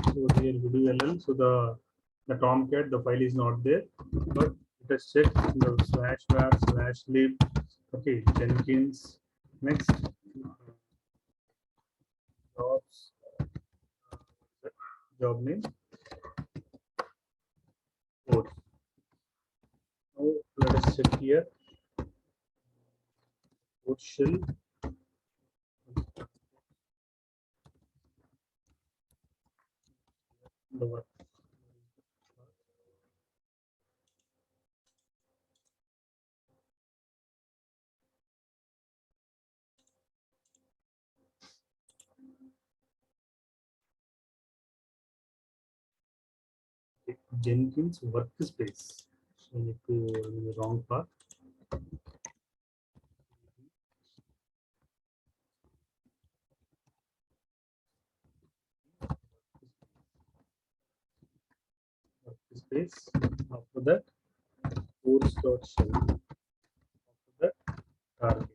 so here video so the tomcat, the file is not there, but let us check the /var/lib. Okay, Jenkins. Next, jobs, job name, course. Now let us check here. Course shell. The work. Jenkins workspace. So I need to the wrong path. Workspace. After that, course.shell. After that, target.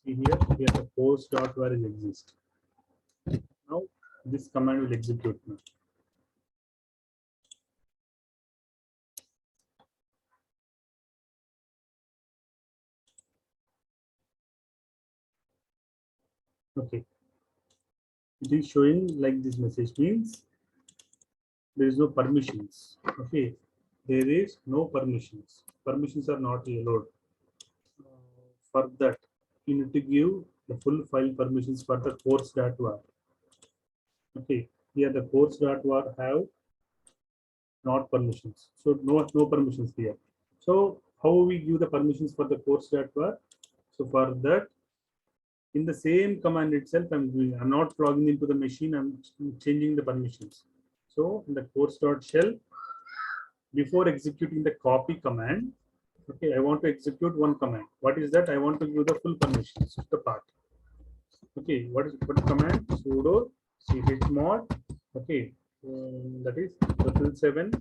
See here the course.var is exist. Now this command will execute now. Okay, it is showing like this message means there is no permissions. Okay, there is no permissions. Permissions are not allowed. For that, you need to give the full file permissions for the course.var. Okay, here the course.var have not permissions. So no permissions here. So how we give the permissions for the course.var? So for that, in the same command itself, I'm not logging into the machine, I'm changing the permissions. So in the course.shell, before executing the copy command, okay, I want to execute one command. What is that? I want to give the full permissions to the part. Okay, what is command? Sudo chmod. Okay, that is 777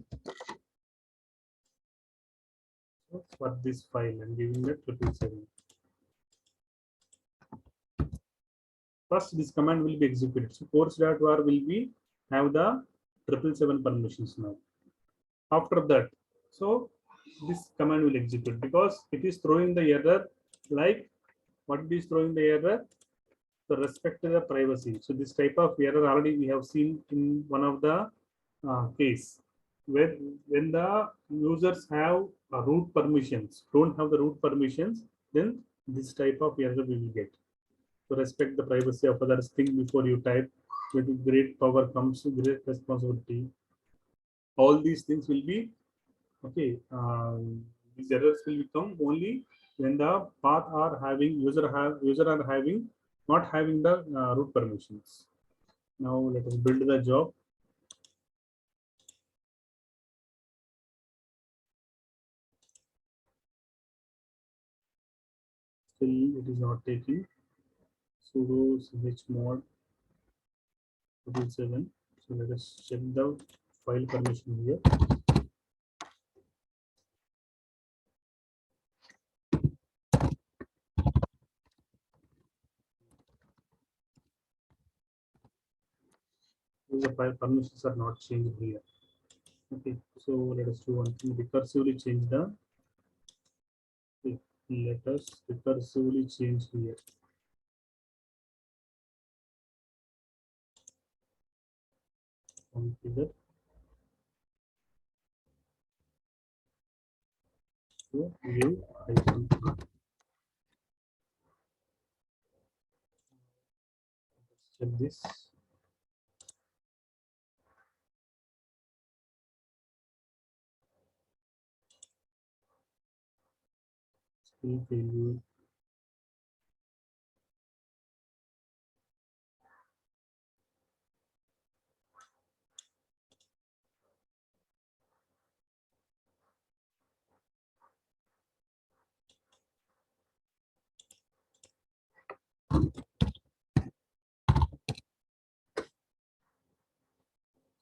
for this file. I'm giving that 777. First, this command will be executed. So course.var will be have the 777 permissions now. After that, so this command will execute because it is throwing the error like what it is throwing the error the respect to the privacy. So this type of error already we have seen in one of the case where when the users have root permissions, don't have the root permissions, then this type of error we will get. So respect the privacy of others. Think before you type. With great power comes great responsibility. All these things will be okay. These errors will become only when the path are having user are having not having the root permissions. Now let us build the job. Still it is not taking. Sudo chmod 777. So let us check the file permission here. The file permissions are not changed here. Okay, so let us do one thing. Recursively change the. Okay, let us recursively change here. Configure. So view icon. Check this. Still failure.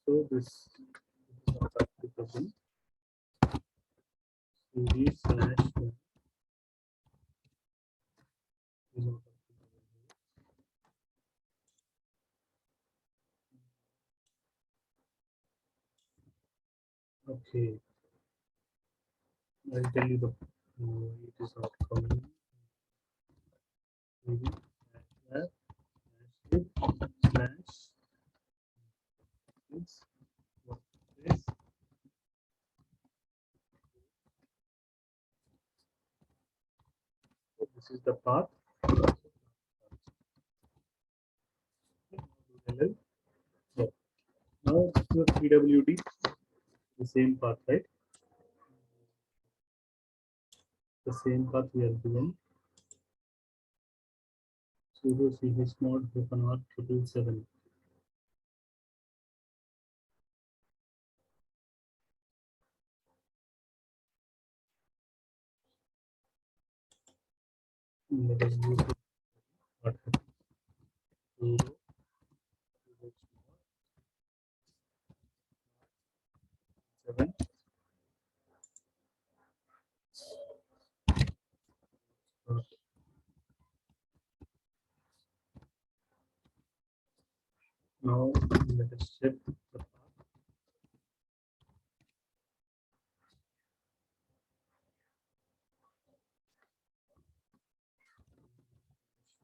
So this is not applicable. cd slash okay. I'll tell you the it is not coming. Maybe slash this workspace. So this is the path. Yeah. Now the PWD, the same path, right? The same path we are given. Sudo chmod -r 777. Let us use what happens. Sudo chmod 7. Now let us check the path.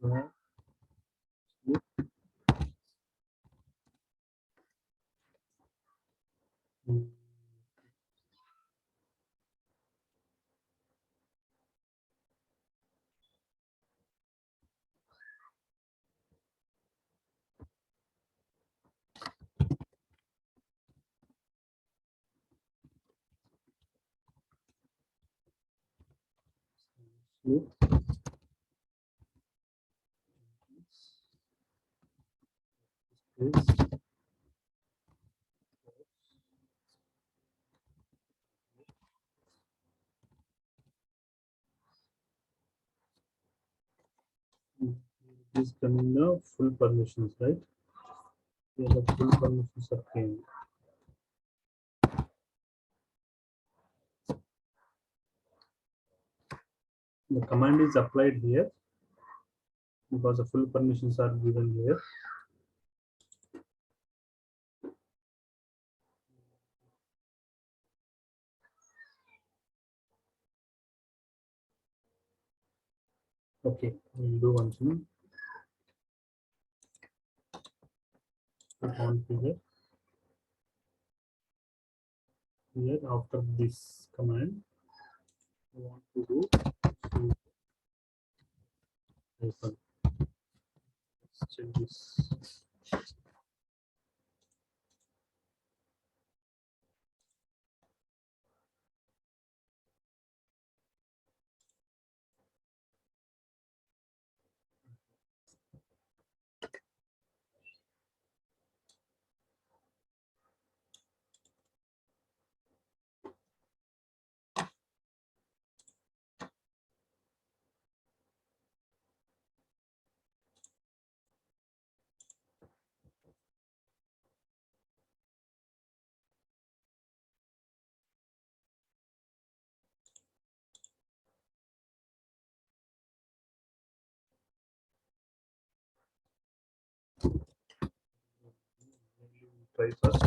Now, is coming the full permissions, right? Yeah, the full permissions are came. The command is applied here because the full permissions are given here. Okay, we'll do one thing. Configure here after this command. We want to do hyphen. Let's check this. Try first.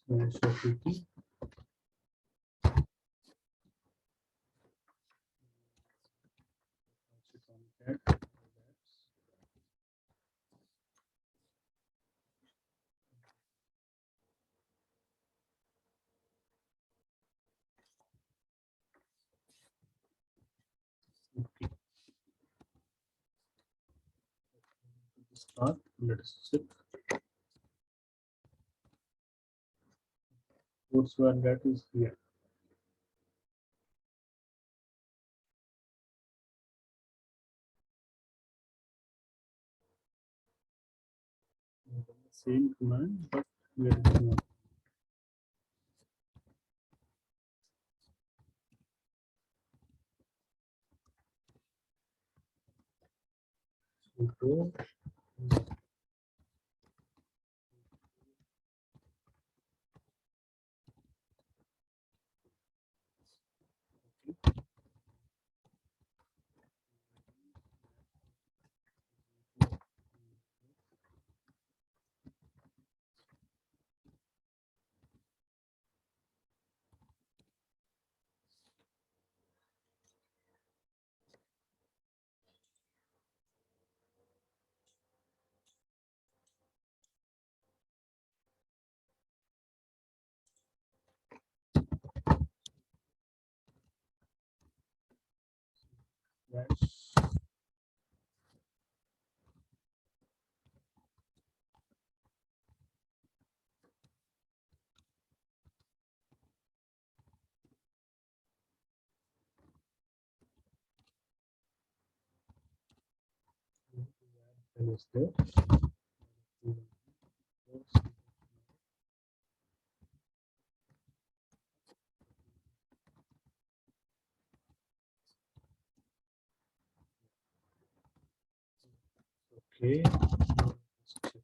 Slash OPT. Start. Let us check. What's where that is here. Same command, but we are doing Sudo slash is there. Okay. Let's check.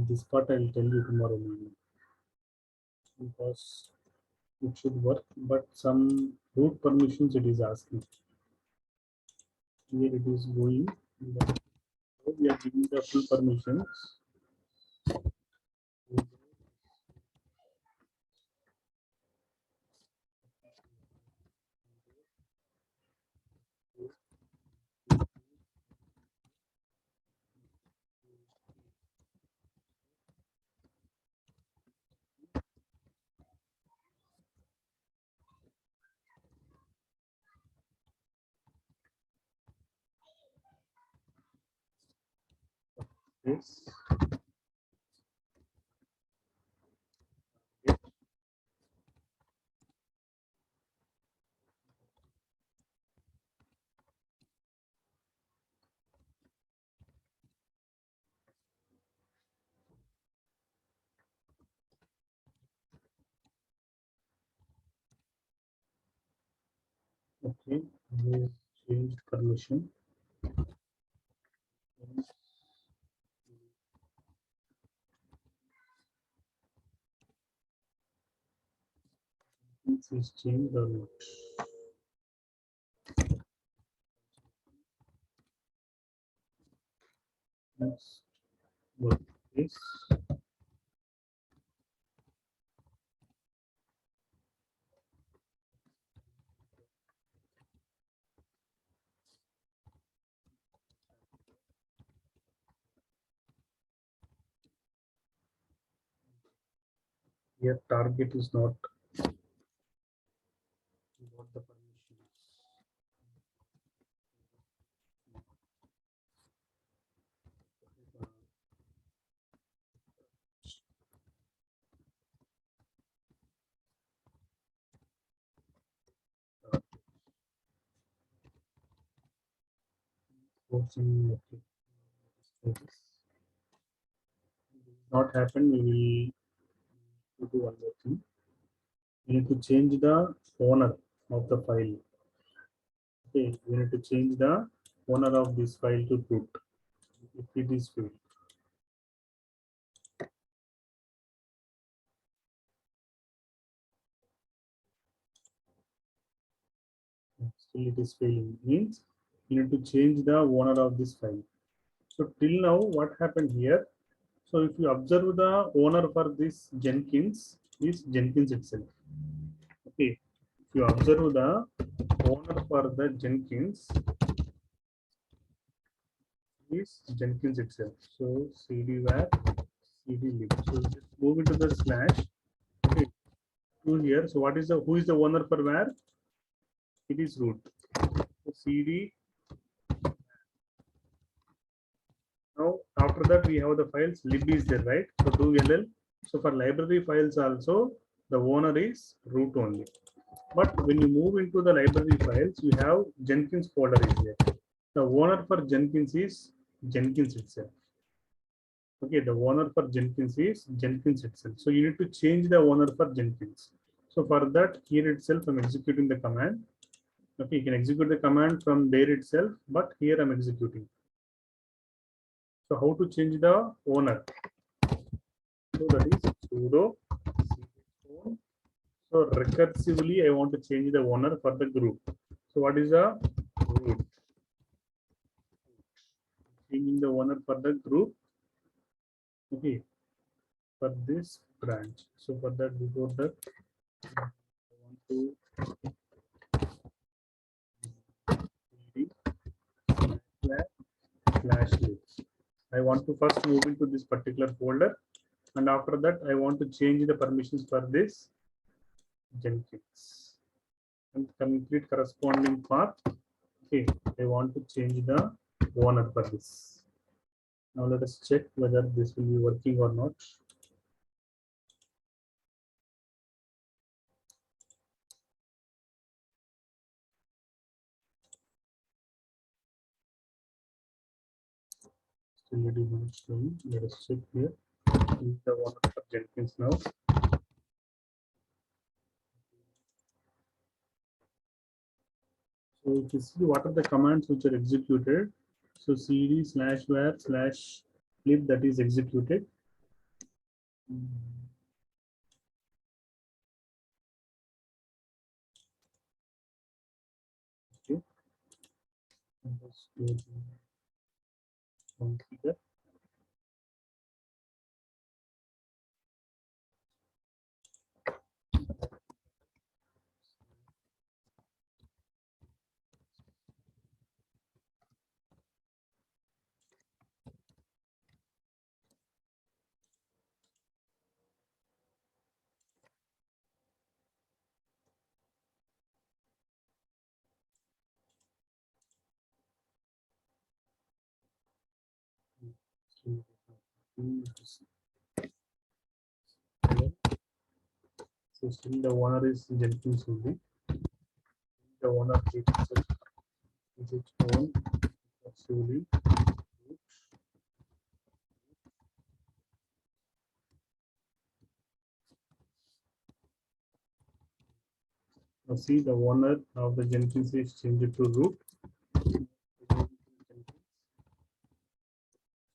This part I will tell you tomorrow morning because it should work, but some root permissions it is asking. Here it is going. We are giving the full permissions. Yes. Okay. We changed permission. This is changed or not. Next work is here target is not what the permission is. Forcing, okay. This not happen. We will do one more thing. We need to change the owner of the file. Okay, we need to change the owner of this file to root. If it is failed, still it is failing. Means you need to change the owner of this file. So till now, what happened here? So if you observe the owner for this Jenkins is Jenkins itself. Okay, if you observe the owner for the Jenkins is Jenkins itself. So cd var cd lib. So just move into the slash. Okay, to here. So what is the who is the owner for var? it is root. So cd. Now after that we have the files lib is there, right? So do ll. So for library files also the owner is root only. But when you move into the library files, you have Jenkins folder is there. The owner for Jenkins is Jenkins itself. Okay, the owner for Jenkins is Jenkins itself. So you need to change the owner for Jenkins. So for that, here itself, I'm executing the command. Okay, you can execute the command from there itself, but here I'm executing. So how to change the owner? So that is sudo own. So recursively, I want to change the owner for the group. So what is the root? Changing the owner for the group. Okay, for this branch. So for that, before that, I want to cd slash lib. I want to first move into this particular folder, and after that, I want to change the permissions for this Jenkins and complete corresponding path. Okay, I want to change the owner for this. Now let us check whether this will be working or not. Still it is not showing. Let us check here. The owner for Jenkins now. So if you see what are the commands which are executed, so cd slash var slash lib that is executed. Okay. Let's go to configure. So still the owner is Jenkins only. The owner is its own actually. Now see the owner of the Jenkins is changed to root.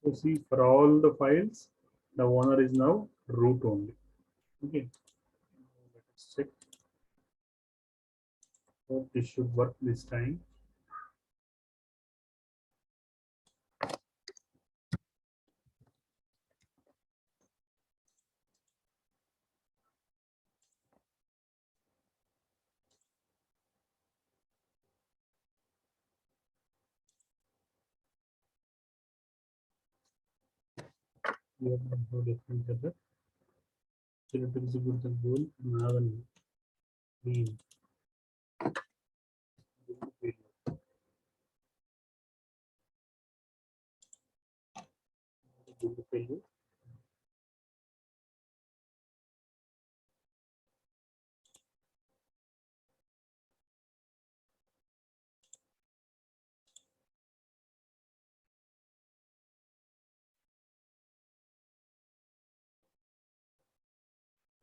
So see for all the files, the owner is now root only. Okay. Let us check. Hope this should work this time. We have no different other. Select execute the goal. Now and leave.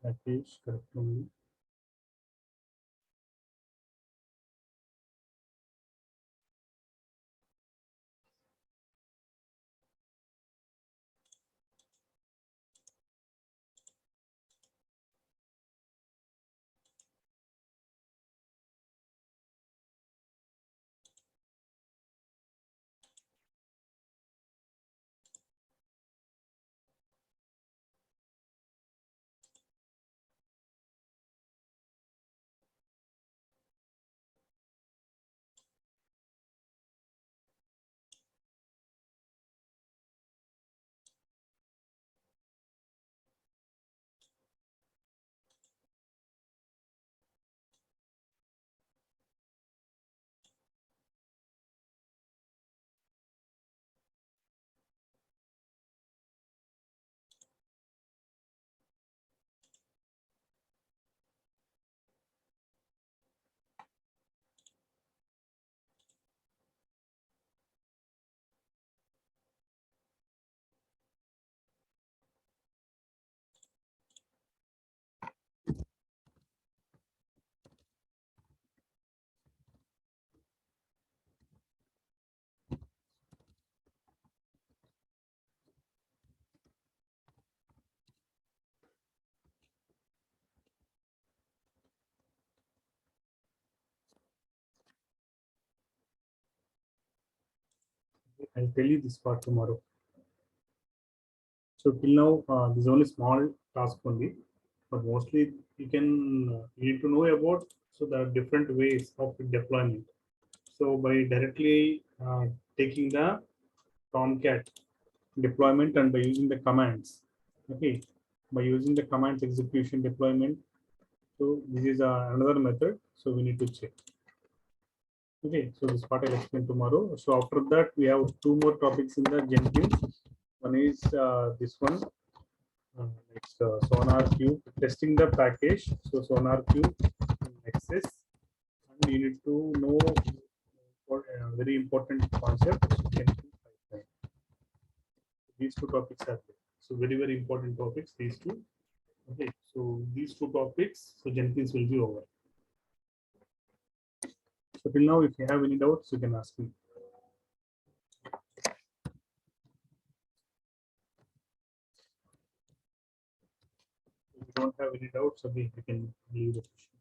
Package correct only. I'll tell you this part tomorrow. So till now, this is only small task only, but mostly you need to know about, so there are different ways of deployment. So by directly taking the Tomcat deployment and by using the commands, okay, by using the commands execution deployment. So this is another method. So we need to check. Okay, so this part I'll explain tomorrow. So after that, we have two more topics in the Jenkins. One is this one. Next, Sonar Cube, testing the package. So Sonar Cube access, and you need to know for a very important concept. Jenkins pipeline. These two topics are there. So very important topics. These two. Okay, so these two topics. So Jenkins will be over. So till now, if you have any doubts, you can ask me. If you don't have any doubts, okay, you can leave the question.